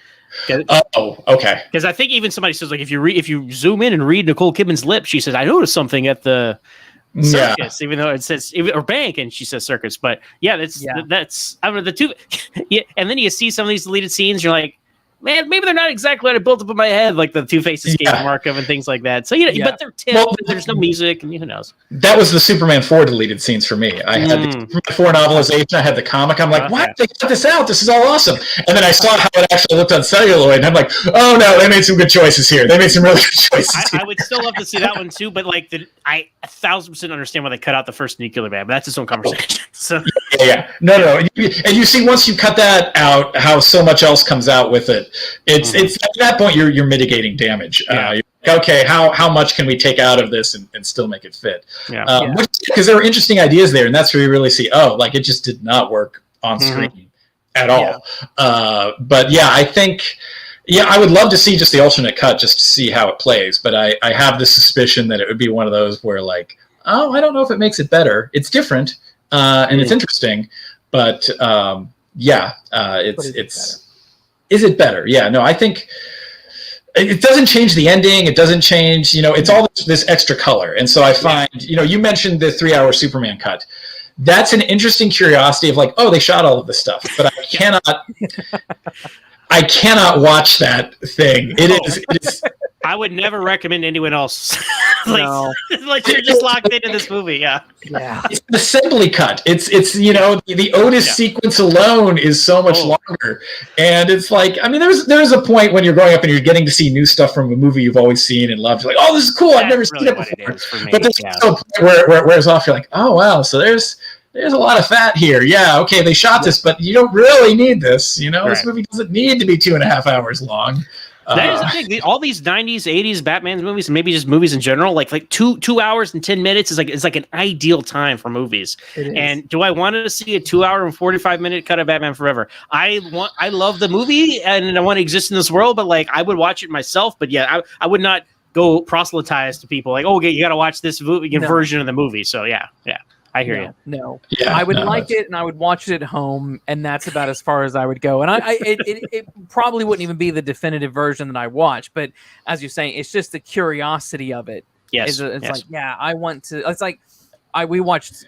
Oh, okay. Because I think even somebody says, like, if you zoom in and read Nicole Kidman's lips, she says, "I noticed something at the circus," even though it says or bank, and she says circus. But that's I mean the two. And then you see some of these deleted scenes, you're like, man, maybe they're not exactly what I built up in my head, like the Two-Face escape from Arkham and things like that. So but they're there's no music, and who knows. That was the Superman 4 deleted scenes for me. I had the Superman 4 novelization, I had the comic. I'm like, what? They cut this out. This is all awesome. And then I saw how it actually looked on celluloid, and I'm like, oh no, they made some good choices here. They made some really good choices. I would still love to see that one too, but like I 1,000% understand why they cut out the first Nuclear Man, but that's its own conversation. So no. And you see, once you cut that out, how so much else comes out with it. It's at that point you're mitigating damage. You're like, okay, how much can we take out of this and still make it fit? Because there were interesting ideas there, and that's where you really see, like it just did not work on screen at all. But I think. Yeah, I would love to see just the alternate cut just to see how it plays, but I have the suspicion that it would be one of those where like, I don't know if it makes it better. It's different, and it's interesting, but is it better? Yeah, no, I think it doesn't change the ending. It doesn't change, it's all this extra color. And so I find, you mentioned the 3-hour Superman cut. That's an interesting curiosity of like, they shot all of this stuff, but I cannot watch that thing. It is. I would never recommend anyone else. Like you're just locked into this movie. Yeah. It's an assembly cut. It's the Otis sequence alone is so much longer, and it's like, I mean, there's a point when you're growing up and you're getting to see new stuff from a movie you've always seen and loved. You're like, this is cool. I've never seen it before. But there's also a point where it wears off. You're like, oh wow. So there's a lot of fat here. Yeah, okay, they shot this, but you don't really need this. This movie doesn't need to be 2.5 hours long. That is the thing. All these 90s, 80s Batman movies, and maybe just movies in general, like 2 hours and 10 minutes is like an ideal time for movies. And do I want to see a 2 hour and 45-minute cut of Batman Forever? I love the movie and I want to exist in this world, but like I would watch it myself. But I would not go proselytize to people like, okay, you got to watch this version of the movie. So yeah. I hear you. No, I would like it, and I would watch it at home, and that's about as far as I would go. And it probably wouldn't even be the definitive version that I watch, but as you're saying, it's just the curiosity of it. Yes, it's like, I want to. It's like we watched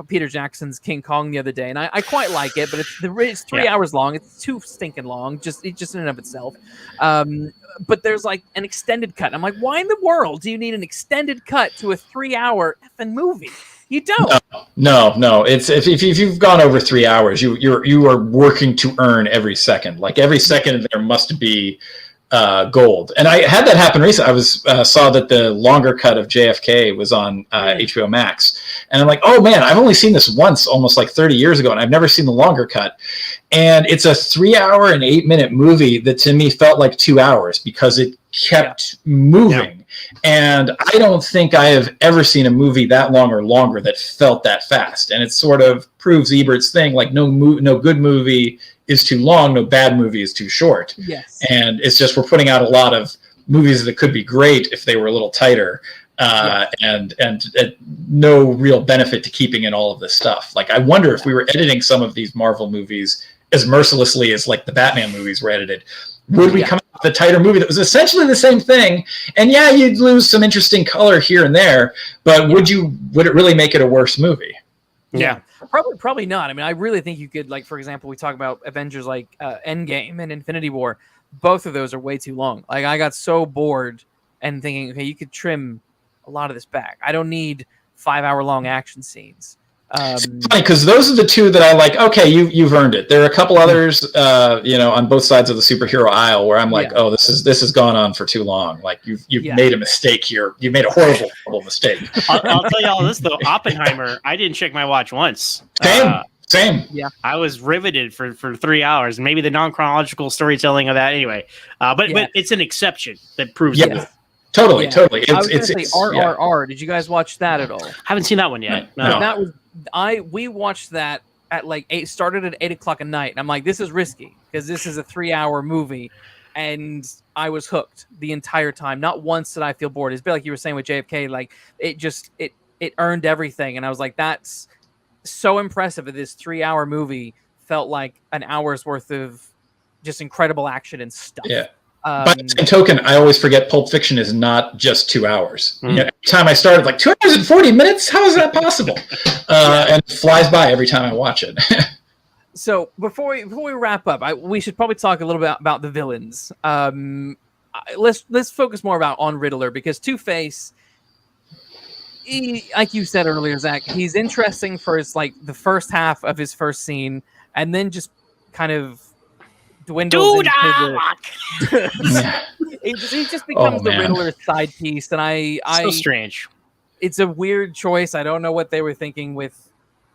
Peter Jackson's King Kong the other day, and I quite like it, but it's 3 hours long. It's too stinking long, just in and of itself. But there's like an extended cut. I'm like, why in the world do you need an extended cut to a 3-hour effing movie? You don't. No. It's if you've gone over 3 hours, you are working to earn every second. Like every second there must be gold. And I had that happen recently. I saw that the longer cut of JFK was on HBO Max, and I'm like, oh man, I've only seen this once, almost like 30 years ago, and I've never seen the longer cut. And it's a 3-hour and 8-minute movie that to me felt like 2 hours because it kept moving. And I don't think I have ever seen a movie that long or longer that felt that fast. And it sort of proves Ebert's thing, like no good movie is too long, no bad movie is too short. Yes. And it's just we're putting out a lot of movies that could be great if they were a little tighter. And no real benefit to keeping in all of this stuff. Like I wonder if we were editing some of these Marvel movies as mercilessly as like the Batman movies were edited, would we come up with a tighter movie that was essentially the same thing? And you'd lose some interesting color here and there, but would it really make it a worse movie? Yeah. Probably not. I mean, I really think you could, like, for example, we talk about Avengers like Endgame and Infinity War. Both of those are way too long. Like I got so bored and thinking, okay, you could trim a lot of this back. I don't need 5-hour long action scenes. It's funny because those are the two that I like. Okay, you've earned it. There are a couple others, on both sides of the superhero aisle where I'm like, oh, this has gone on for too long. Like you've made a mistake here. You made a horrible mistake. I'll tell you all this though. Oppenheimer, I didn't check my watch once. Same. Yeah, I was riveted for 3 hours. Maybe the non-chronological storytelling of that. Anyway, but it's an exception that proves the rule. Totally. It's RRR. Did you guys watch that at all? Haven't seen that one yet. No. That was we watched that at like 8. Started at 8 o'clock at night, and I'm like, this is risky because this is a 3-hour movie, and I was hooked the entire time. Not once did I feel bored. It's a bit like you were saying with JFK. Like it earned everything, and I was like, that's so impressive that this 3-hour movie felt like an hour's worth of just incredible action and stuff. Yeah. By the same token, I always forget Pulp Fiction is not just 2 hours. Every time I started, like 2 hours and 40 minutes? How is that possible? And it flies by every time I watch it. So before we wrap up, we should probably talk a little bit about the villains. Let's focus more on Riddler, because Two-Face, like you said earlier, Zach, he's interesting for his the first half of his first scene, and then just kind of dwindles into he just becomes the Riddler's side piece, and so strange. It's a weird choice. I don't know what they were thinking with.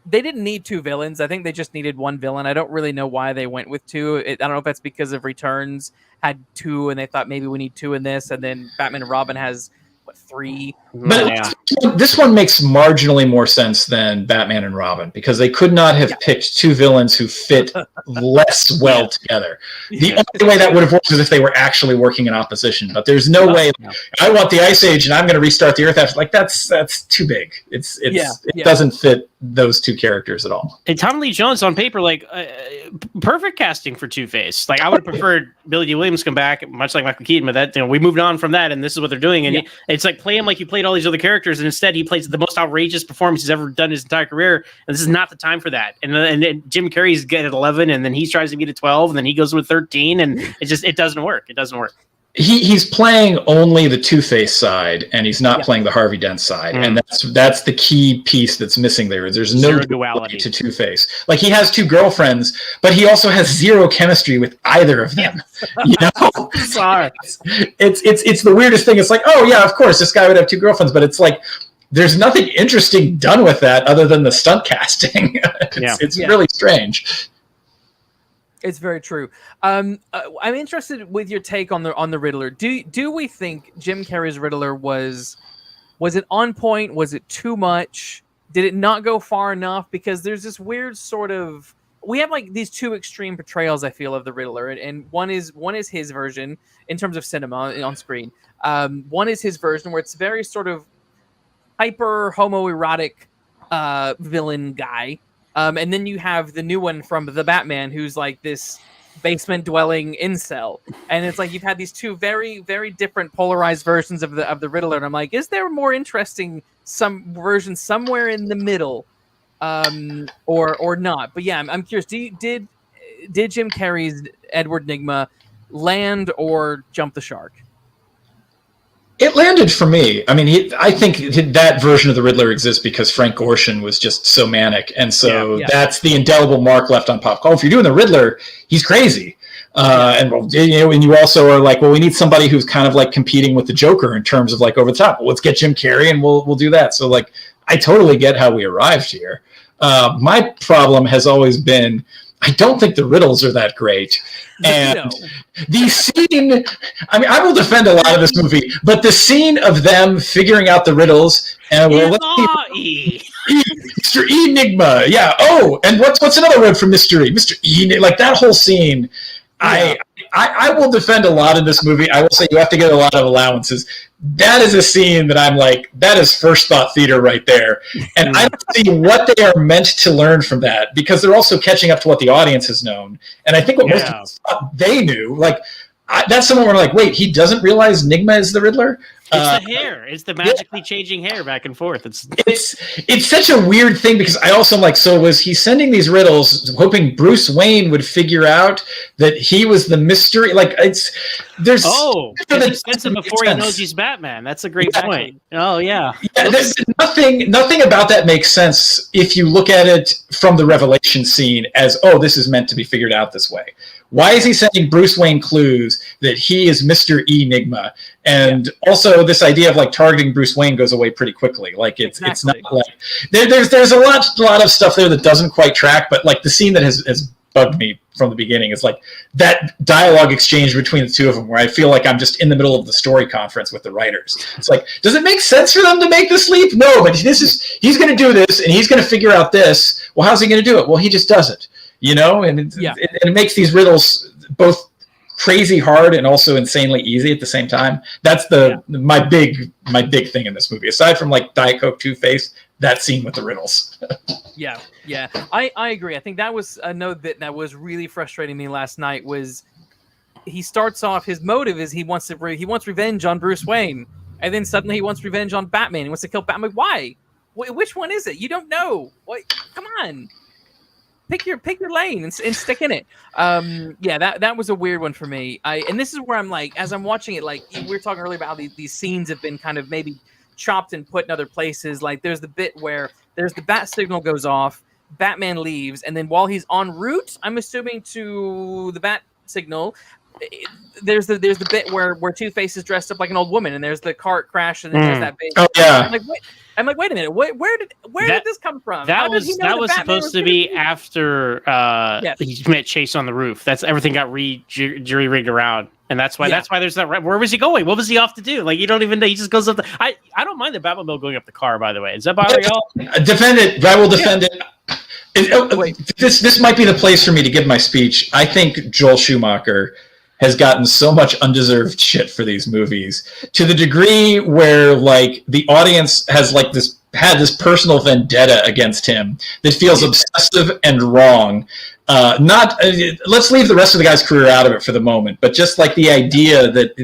They didn't need 2 villains. I think they just needed 1 villain. I don't really know why they went with 2. I don't know if that's because of Returns had 2, and they thought maybe we need 2 in this, and then Batman and Robin has 3. But this one makes marginally more sense than Batman and Robin, because they could not have picked 2 villains who fit less well together. The only way that would have worked is if they were actually working in opposition. But there's no way. I want the Ice Age, and I'm going to restart the Earth after. That's too big. It doesn't fit those 2 characters at all. And Tommy Lee Jones on paper, perfect casting for Two-Face. I would have preferred Billy D. Williams come back, much like Michael Keaton, but that we moved on from that, and this is what they're doing. And it's like play him like you played all these other characters, and instead he plays the most outrageous performance he's ever done his entire career. And this is not the time for that. And Jim Carrey's good at 11, and then he tries to beat at 12, and then he goes with 13, and it doesn't work. It doesn't work. He's playing only the Two-Face side, and he's not playing the Harvey Dent side, and that's the key piece that's missing there. There's no duality to Two-Face. Like, he has 2 girlfriends, but he also has 0 chemistry with either of them. Sorry, it's the weirdest thing. It's like, oh yeah, of course this guy would have 2 girlfriends, but it's like there's nothing interesting done with that other than the stunt casting. It's really strange. It's very true. I'm interested with your take on the Riddler. Do we think Jim Carrey's Riddler was it on point? Was it too much? Did it not go far enough? Because there's this weird sort of, we have these 2 extreme portrayals, I feel, of the Riddler, and one is his version in terms of cinema on screen. One is his version where it's very sort of hyper homoerotic villain guy. And then you have the new one from the Batman, who's like this basement-dwelling incel, and it's like you've had these 2 very, very different polarized versions of the Riddler. And I'm like, is there a more interesting version somewhere in the middle, or not? But yeah, I'm curious. Did Jim Carrey's Edward Nygma land or jump the shark? It landed for me. I mean, I think that version of the Riddler exists because Frank Gorshin was just so manic, and so that's the indelible mark left on pop culture. If you're doing the Riddler, he's crazy, and you also are like, well, we need somebody who's kind of competing with the Joker in terms of over the top. Well, let's get Jim Carrey, and we'll do that. So I totally get how we arrived here. My problem has always been, I don't think the riddles are that great. And the scene, I mean, I will defend a lot of this movie, but the scene of them figuring out the riddles, and let's see, Mr. Enigma, yeah. Oh, and what's another word for mystery? Mr. E, that whole scene. I will defend a lot in this movie. I will say you have to get a lot of allowances. That is a scene that I'm like, that is first thought theater right there. And I don't see what they are meant to learn from that, because they're also catching up to what the audience has known. And I think what most people thought they knew, that's someone where wait, he doesn't realize Nygma is the Riddler? It's the hair. It's the magically changing hair back and forth. It's such a weird thing because I also am like, so was he sending these riddles hoping Bruce Wayne would figure out that he was the mystery? Like there's he sends him before he knows he's Batman. That's a great point. Oh yeah. There's nothing about that makes sense if you look at it from the revelation scene as, oh, this is meant to be figured out this way. Why is he sending Bruce Wayne clues that he is Mr. Enigma? And also this idea of like targeting Bruce Wayne goes away pretty quickly. Like it's not like there's a lot of stuff there that doesn't quite track, but like the scene that has bugged me from the beginning is like that dialogue exchange between the two of them where I feel like I'm just in the middle of the story conference with the writers. It's like, does it make sense for them to make this leap? No, but he's going to do this and he's going to figure out this. Well, how's he going to do it? Well, he just does it. And it makes these riddles both crazy hard and also insanely easy at the same time. That's my big thing in this movie. Aside from like Diet Coke, Two-Face, that scene with the riddles. Yeah. I agree. I think that was a note that was really frustrating me last night. Was he starts off, his motive is he wants revenge on Bruce Wayne, and then suddenly he wants revenge on Batman. He wants to kill Batman. Why? Which one is it? You don't know. What? Come on. Pick your lane and stick in it. That was a weird one for me. And this is where I'm like, as I'm watching it, like we were talking earlier about how these scenes have been kind of maybe chopped and put in other places. Like there's the bit where there's the bat signal goes off, Batman leaves, and then while he's en route, I'm assuming to the bat signal, there's the bit where Two-Face is dressed up like an old woman, and there's the cart crash, and then there's that big. Oh yeah. I'm like, wait a minute. Where did this come from? That was supposed to be after he met Chase on the roof. That's everything got jury rigged around, and that's why there's that. Where was he going? What was he off to do? Like you don't even know. He just goes up. I don't mind the Batmobile going up the car. By the way, is that bothering y'all? Defend it. I will defend it. This might be the place for me to give my speech. I think Joel Schumacher has gotten so much undeserved shit for these movies to the degree where like the audience has like had this personal vendetta against him that feels obsessive and wrong. Let's leave the rest of the guy's career out of it for the moment, but just like the idea that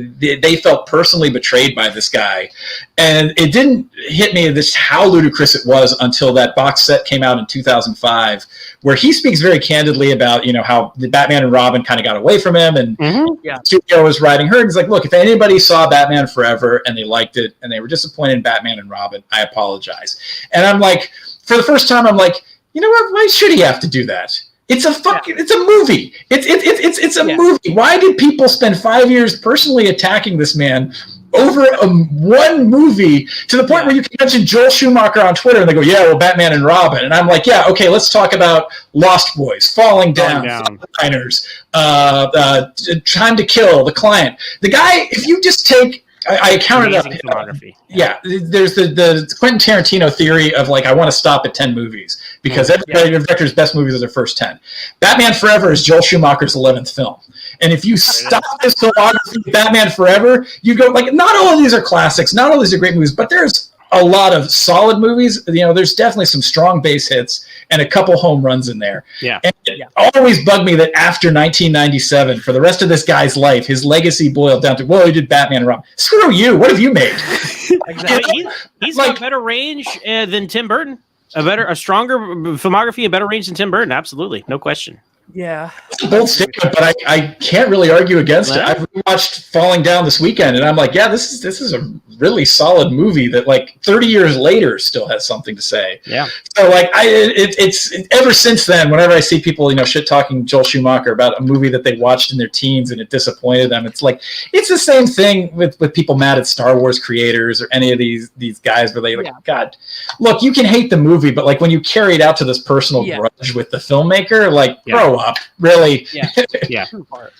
they felt personally betrayed by this guy. And it didn't hit me just how ludicrous it was until that box set came out in 2005, where he speaks very candidly about, how the Batman and Robin kind of got away from him and the studio was writing her. And he's like, look, if anybody saw Batman Forever and they liked it and they were disappointed in Batman and Robin, I apologize. And I'm like, for the first time, I'm like, you know what? Why should he have to do that? It's a movie. It's a movie. Why did people spend 5 years personally attacking this man over one movie to the point where you can mention Joel Schumacher on Twitter and they go, yeah, well, Batman and Robin. And I'm like, yeah, okay, let's talk about Lost Boys, Falling Down. Time to Kill, The Client. The guy, if you just take, I counted up. Yeah, there's the Quentin Tarantino theory of like, I want to stop at 10 movies because every director's best movies are their first 10. Batman Forever is Joel Schumacher's 11th film. And if you stop this filmography, Batman Forever, you go like, not all of these are classics, not all of these are great movies, but there's a lot of solid movies. There's definitely some strong base hits and a couple home runs in there. Yeah. And it always bugged me that after 1997, for the rest of this guy's life, his legacy boiled down to, well, he did Batman and Robin. Screw you. What have you made? Exactly. He's got better range than Tim Burton. A stronger filmography and better range than Tim Burton. Absolutely. No question. Yeah. It's a bold statement, but I can't really argue against it. I've watched Falling Down this weekend, and I'm like, yeah, this is a really solid movie that, like, 30 years later still has something to say. Yeah. So, like, it's ever since then, whenever I see people, shit talking Joel Schumacher about a movie that they watched in their teens and it disappointed them, it's like it's the same thing with people mad at Star Wars creators or any of these guys where they God, look, you can hate the movie, but like when you carry it out to this personal grudge with the filmmaker, like grow up, really. Yeah.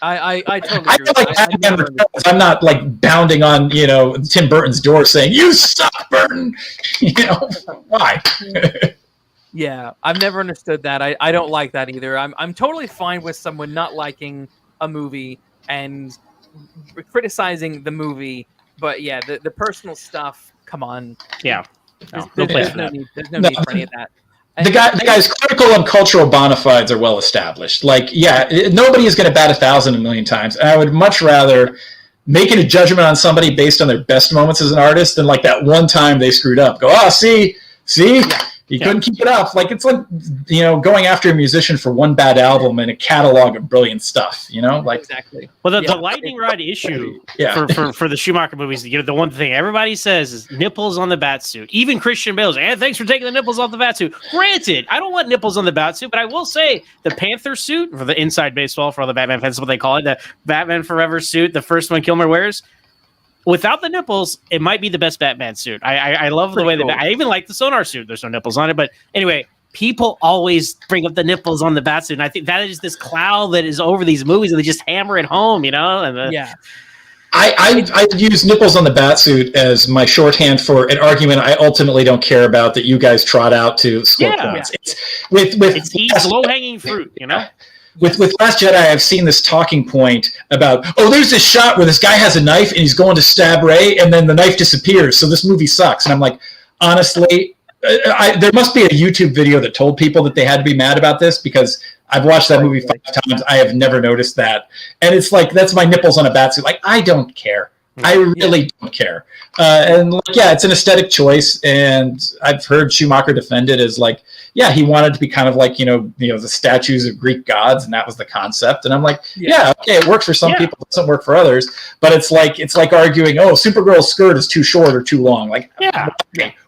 I totally agree. I'm not like bounding on Tim Burton's door saying you suck, Burton. Why? Yeah, I've never understood that. I don't like that either. I'm totally fine with someone not liking a movie and criticizing the movie, but yeah, the personal stuff. Come on. Yeah. There's no need for any of that. The guy's critical and cultural bona fides are well established. Like, nobody is going to bat 1,000 a million times. And I would much rather making a judgment on somebody based on their best moments as an artist, and like that one time they screwed up, go, oh, see, he couldn't keep it up. Like, it's like, going after a musician for one bad album and a catalog of brilliant stuff, like exactly. Well, the lightning rod issue for the Schumacher movies, the one thing everybody says is nipples on the Batsuit. Even Christian Bale's, thanks for taking the nipples off the Batsuit. Granted, I don't want nipples on the Batsuit, but I will say the Panther suit, for the inside baseball, for all the Batman fans, what they call it, the Batman Forever suit, the first one Kilmer wears, without the nipples, it might be the best Batman suit. I love the way that I even like the Sonar suit. There's no nipples on it, but anyway, people always bring up the nipples on the Batsuit, and I think that is this cloud that is over these movies, and they just hammer it home, I use nipples on the Batsuit as my shorthand for an argument I ultimately don't care about that you guys trot out to score points. It's low-hanging fruit, With Last Jedi, I've seen this talking point about, there's this shot where this guy has a knife and he's going to stab Rey, and then the knife disappears, so this movie sucks. And I'm like, honestly, there must be a YouTube video that told people that they had to be mad about this, because I've watched that movie 5 times. I have never noticed that. And it's like, that's my nipples on a Batsuit. Like, I don't care. I really don't care. It's an aesthetic choice, and I've heard Schumacher defend it as like, he wanted to be kind of like, the statues of Greek gods, and that was the concept. And I'm like, okay, it works for some people, it doesn't work for others. But it's like arguing, Supergirl's skirt is too short or too long. Like,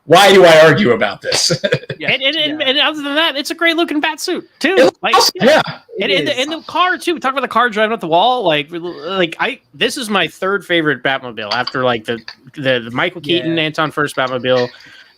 why do I argue about this? And other than that, it's a great looking Batsuit too. And the car too. We talk about the car driving up the wall. This is my third favorite Batmobile after like the Michael Keaton, Anton First Batmobile,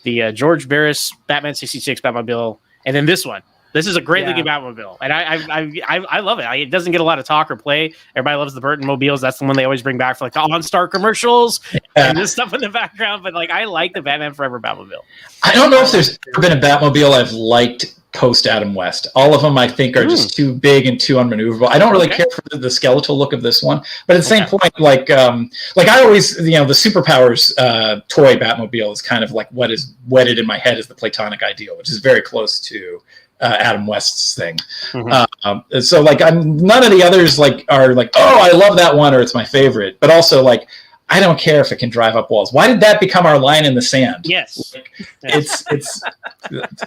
the George Barris Batman 66 Batmobile, and then this one. This is a great looking Batmobile, and I love it. It doesn't get a lot of talk or play. Everybody loves the Burton mobiles. That's the one they always bring back for like the OnStar commercials and this stuff in the background. But like, I like the Batman Forever Batmobile. I don't know if there's ever been a Batmobile I've liked post Adam West. All of them I think are just too big and too unmaneuverable. I don't really care for the skeletal look of this one, but at the same point, like I always, the Superpowers toy Batmobile is kind of like what is wedded in my head as the platonic ideal, which is very close to Adam West's thing. So like, none of the others are like, I love that one, or it's my favorite, but also like, I don't care if it can drive up walls. Why did that become our line in the sand? Yes. It's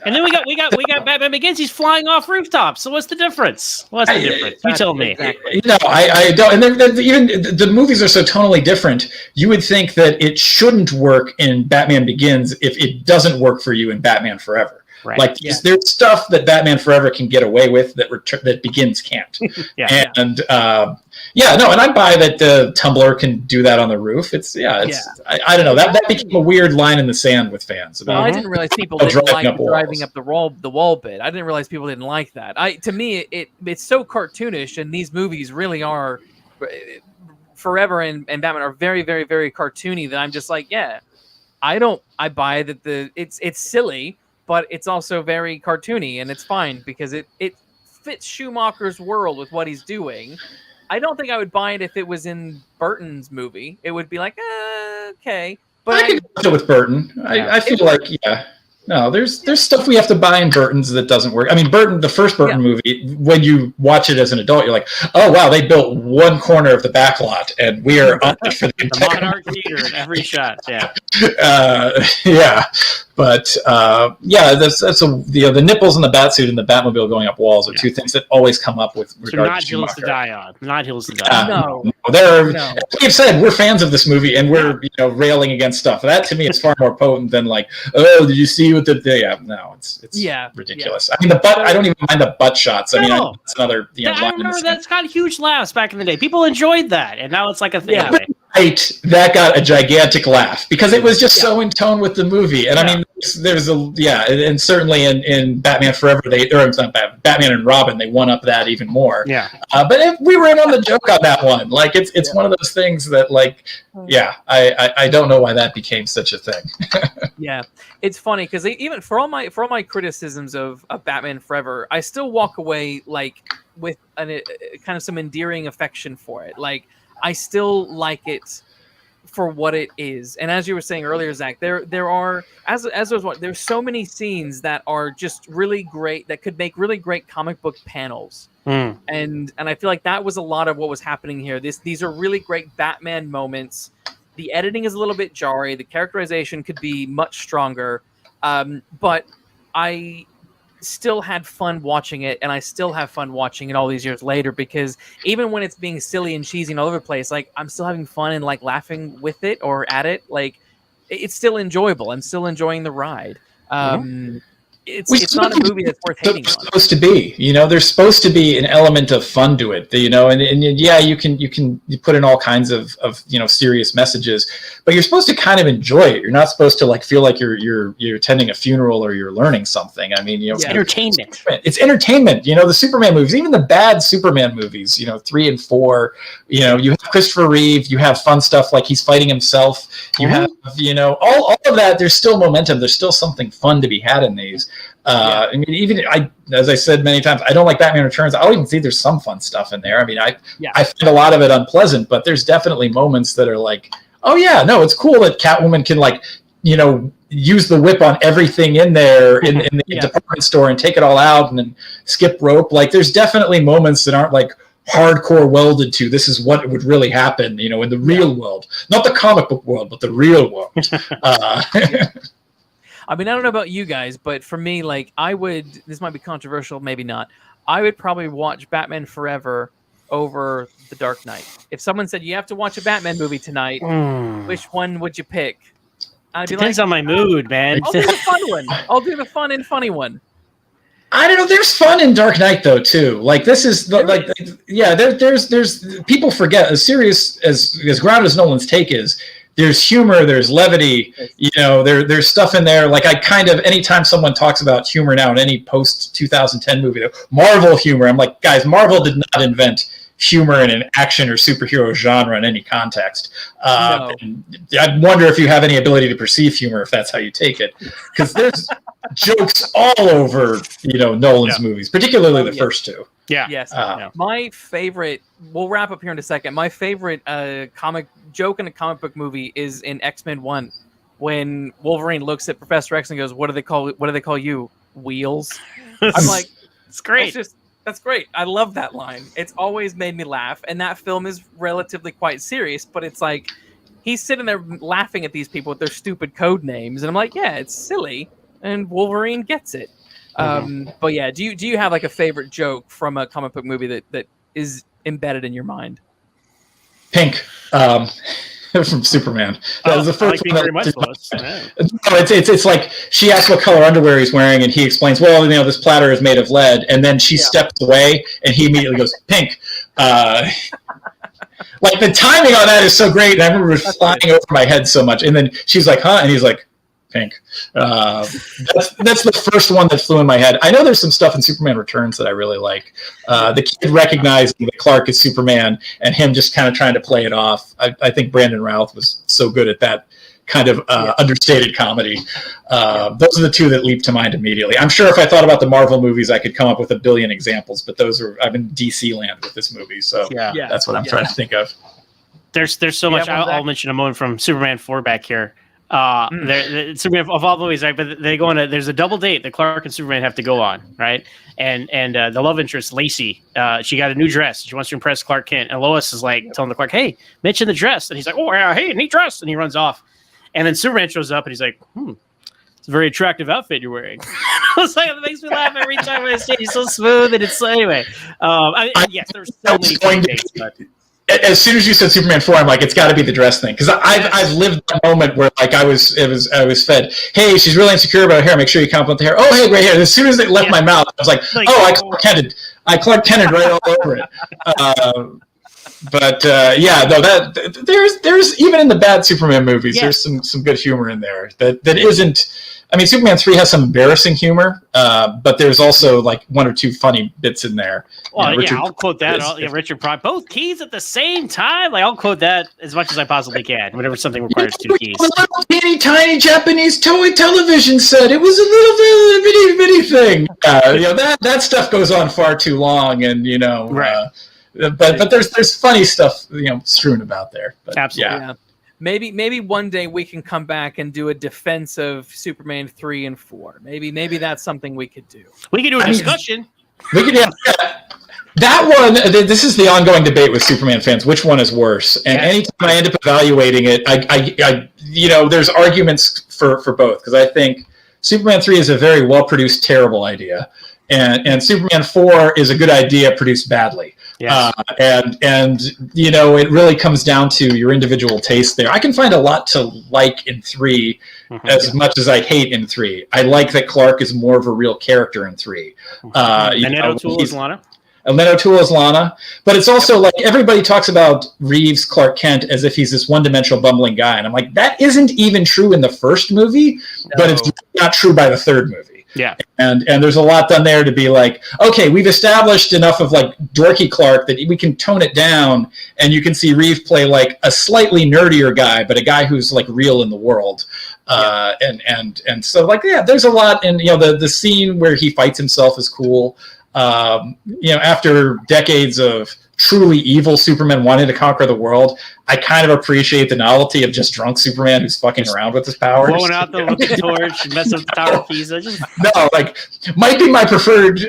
and then we got Batman Begins. He's flying off rooftops. So what's the difference? You tell me. Exactly. I don't. And even the movies are so tonally different. You would think that it shouldn't work in Batman Begins if it doesn't work for you in Batman Forever. Right. Like there's stuff that Batman Forever can get away with that Begins can't. And I buy that the Tumblr can do that on the roof. I don't know, that became a weird line in the sand with fans. I didn't realize people didn't like driving up the wall bit. I didn't realize people didn't like that. To me, it's so cartoonish, and these movies really are. Forever and Batman are very, very, very cartoony. That I'm just like, I buy that it's silly, but it's also very cartoony, and it's fine because it fits Schumacher's world with what he's doing. I don't think I would buy it if it was in Burton's movie. It would be like, okay. But I can go with Burton. I feel like, no, there's stuff we have to buy in Burton's that doesn't work. I mean, the first Burton movie, when you watch it as an adult, you're like, oh, wow, they built one corner of the back lot, and we are on it for the entire Monarch Theater in every shot, But the nipples in the Batsuit and the Batmobile going up walls are two things that always come up with regard to Schumacher. Not hills to die on. No. Like you've said, we're fans of this movie, and we're railing against stuff. That to me is far more potent than like, did you see what it's ridiculous. I mean, the butt. I don't even mind the butt shots. I mean, that's another. I remember that's got huge laughs back in the day. People enjoyed that, and now it's like a thing. Right, that got a gigantic laugh because it was just so in tone with the movie. And I mean, there's and certainly in Batman Forever, Batman and Robin, they one up that even more. But we were in on the joke on that one. Like it's one of those things that I don't know why that became such a thing. It's funny because even for all my criticisms of Batman Forever, I still walk away like with kind of some endearing affection for it. Like I still like it for what it is. And as you were saying earlier, Zach, there are there's so many scenes that are just really great, that could make really great comic book panels. And I feel like that was a lot of what was happening here. These are really great Batman moments. The editing is a little bit jarring. The characterization could be much stronger. But I still had fun watching it, and I still have fun watching it all these years later, because even when it's being silly and cheesy and all over the place, like, I'm still having fun and like laughing with it or at it. Like, it's still enjoyable. I'm still enjoying the ride. It's not a movie that's worth hating on. Supposed to be, there's supposed to be an element of fun to it, and yeah, you can put in all kinds of serious messages, but you're supposed to kind of enjoy it. You're not supposed to like feel like you're attending a funeral or you're learning something. I mean, it's entertainment. It's entertainment. The Superman movies, even the bad Superman movies, 3 and 4, you have Christopher Reeve, you have fun stuff like he's fighting himself. You have, all of that. There's still momentum. There's still something fun to be had in these. I mean, as I said many times, I don't like Batman Returns. I'll even see there's some fun stuff in there. I mean, I find a lot of it unpleasant, but there's definitely moments that are like, oh yeah, no, it's cool that Catwoman can like, use the whip on everything in there in the department store and take it all out and then skip rope. Like, there's definitely moments that aren't like hardcore welded to this is what would really happen, in the real world, not the comic book world, but the real world. I mean, I don't know about you guys, but for me, like, this might be controversial, maybe not. I would probably watch Batman Forever over The Dark Knight. If someone said, you have to watch a Batman movie tonight, which one would you pick? Depends on my mood, man. I'll do the fun one. I'll do the fun and funny one. I don't know. There's fun in Dark Knight though too. Like, this is there's people forget, as serious as grounded as Nolan's take is. There's humor, there's levity, there's stuff in there. Like, I kind of, anytime someone talks about humor now in any post-2010 movie, Marvel humor, I'm like, guys, Marvel did not invent humor in an action or superhero genre in any context. No. I wonder if you have any ability to perceive humor, if that's how you take it. Because there's jokes all over, Nolan's movies, particularly the first two. Yeah. Yes. My favorite, we'll wrap up here in a second. My favorite comic joke in a comic book movie is in X-Men 1, when Wolverine looks at Professor X and goes, what do they call you? Wheels? I'm like, it's great. That's great. I love that line. It's always made me laugh. And that film is relatively quite serious, but it's like, he's sitting there laughing at these people with their stupid code names. And I'm like, yeah, it's silly. And Wolverine gets it. But yeah, do you have like a favorite joke from a comic book movie that is embedded in your mind? Pink, from Superman. That was the first one. Very much, Lois. No, it's like she asks what color underwear he's wearing, and he explains, well, this platter is made of lead, and then she steps away, and he immediately goes, pink. Like, the timing on that is so great, and I remember it flying over my head so much, and then she's like, huh? And he's like, pink. That's the first one that flew in my head. I know there's some stuff in Superman Returns that I really like. The kid recognizing that Clark is Superman and him just kind of trying to play it off. I think Brandon Routh was so good at that kind of understated comedy. Those are the two that leap to mind immediately. I'm sure if I thought about the Marvel movies, I could come up with a billion examples, but I'm in DC land with this movie, so that's what I'm trying to think of. There's so much. I'll mention a moment from Superman 4 back here. Superman of all the movies, right? But they go on. There's a double date that Clark and Superman have to go on, right? And the love interest Lacey, she got a new dress. She wants to impress Clark Kent, and Lois is like telling the Clark, "Hey, mention the dress," and he's like, "Oh, yeah, hey, neat dress," and he runs off. And then Superman shows up, and he's like, "It's a very attractive outfit you're wearing." I was like, it makes me laugh every time I see it. He's so smooth, and it's so anyway. Yes, there's so many funny dates, but. As soon as you said Superman 4, I'm like, it's got to be the dress thing, because I've lived that moment where like I was fed, hey, she's really insecure about her hair, make sure you compliment the hair. Oh, hey, great hair. As soon as it left my mouth, I was like oh, I Clark Kented right all over it. There's even in the bad Superman movies, there's some good humor in there that isn't. I mean, Superman 3 has some embarrassing humor, but there's also like one or two funny bits in there. Well, I'll quote that. Richard Pryor, both keys at the same time. Like, I'll quote that as much as I possibly can. Whenever something requires two keys. A little teeny tiny Japanese toy television set. It was a little bitty thing. That stuff goes on far too long, and right. But there's funny stuff strewn about there. But, absolutely. Yeah. maybe one day we can come back and do a defense of Superman 3 and 4. Maybe that's something we could do. We could do a discussion. We could have that one. This is the ongoing debate with Superman fans. Which one is worse? And anytime I end up evaluating it, I there's arguments for both, because I think Superman 3 is a very well produced terrible idea, and Superman 4 is a good idea produced badly. Yes. And it really comes down to your individual taste there. I can find a lot to like in 3 as much as I hate in 3. I like that Clark is more of a real character in 3. Annette O'Toole is Lana. Annette O'Toole is Lana. But it's also like everybody talks about Reeves Clark Kent as if he's this one-dimensional bumbling guy. And I'm like, that isn't even true in the first movie, but it's not true by the third movie. Yeah. And there's a lot done there to be like, okay, we've established enough of like dorky Clark that we can tone it down, and you can see Reeve play like a slightly nerdier guy, but a guy who's like real in the world. And so like, yeah, there's a lot. And, the scene where he fights himself is cool. After decades of truly evil Superman wanting to conquer the world, I kind of appreciate the novelty of just drunk Superman who's fucking around with his powers. Blowing out with the torch and messing with the Tower of Pisa. No, like, might be my preferred,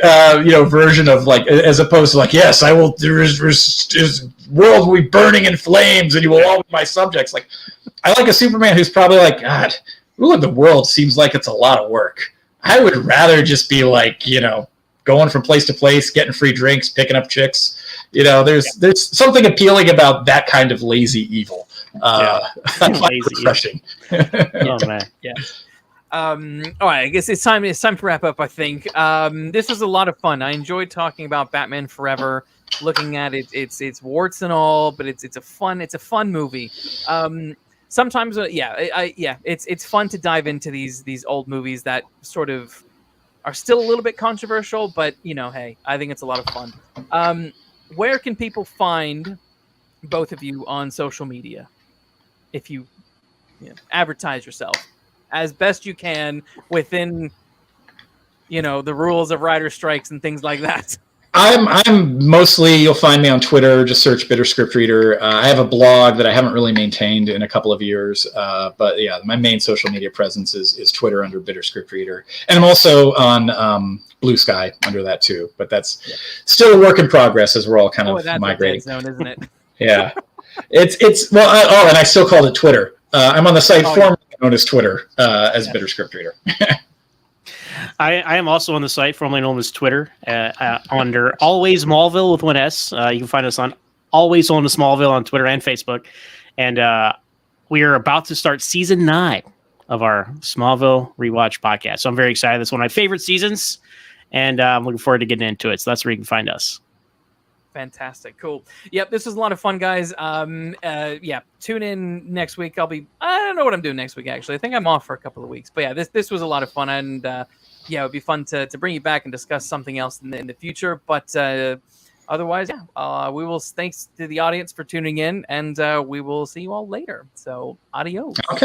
version of like, as opposed to like, yes, I will, his world will be burning in flames and you will all be my subjects. Like, I like a Superman who's probably like, God, ruling the world seems like it's a lot of work. I would rather just be like, going from place to place, getting free drinks, picking up chicks. There's something appealing about that kind of lazy evil. Lazy refreshing. Oh man, yeah. All right, I guess it's time to wrap up. I think this was a lot of fun. I enjoyed talking about Batman Forever, looking at its warts and all, but it's a fun movie. Sometimes, it's fun to dive into these old movies that sort of are still a little bit controversial, but hey, I think it's a lot of fun. Where can people find both of you on social media? If you advertise yourself as best you can within, the rules of writer strikes and things like that. I'm mostly, you'll find me on Twitter, just search Bitter Script Reader. I have a blog that I haven't really maintained in a couple of years. But yeah, my main social media presence is Twitter under Bitter Script Reader. And I'm also on Blue Sky under that too. But that's still a work in progress as we're all kind of that's migrating. Zone, isn't it? Yeah. And I still called it Twitter. I'm on the site formerly known as Twitter as Bitter Script Reader. I am also on the site formerly known as Twitter under Always Smallville with one S. You can find us on Always on the Smallville on Twitter and Facebook. And we are about to start season 9 of our Smallville Rewatch podcast. So I'm very excited. That's one of my favorite seasons, and I'm looking forward to getting into it. So that's where you can find us. Fantastic. Cool. Yep. This was a lot of fun, guys. Tune in next week. I don't know what I'm doing next week, actually. I think I'm off for a couple of weeks, but yeah, this was a lot of fun, and it would be fun to bring you back and discuss something else in the future. But otherwise, we will, thanks to the audience for tuning in, and we will see you all later. So adios. Okay.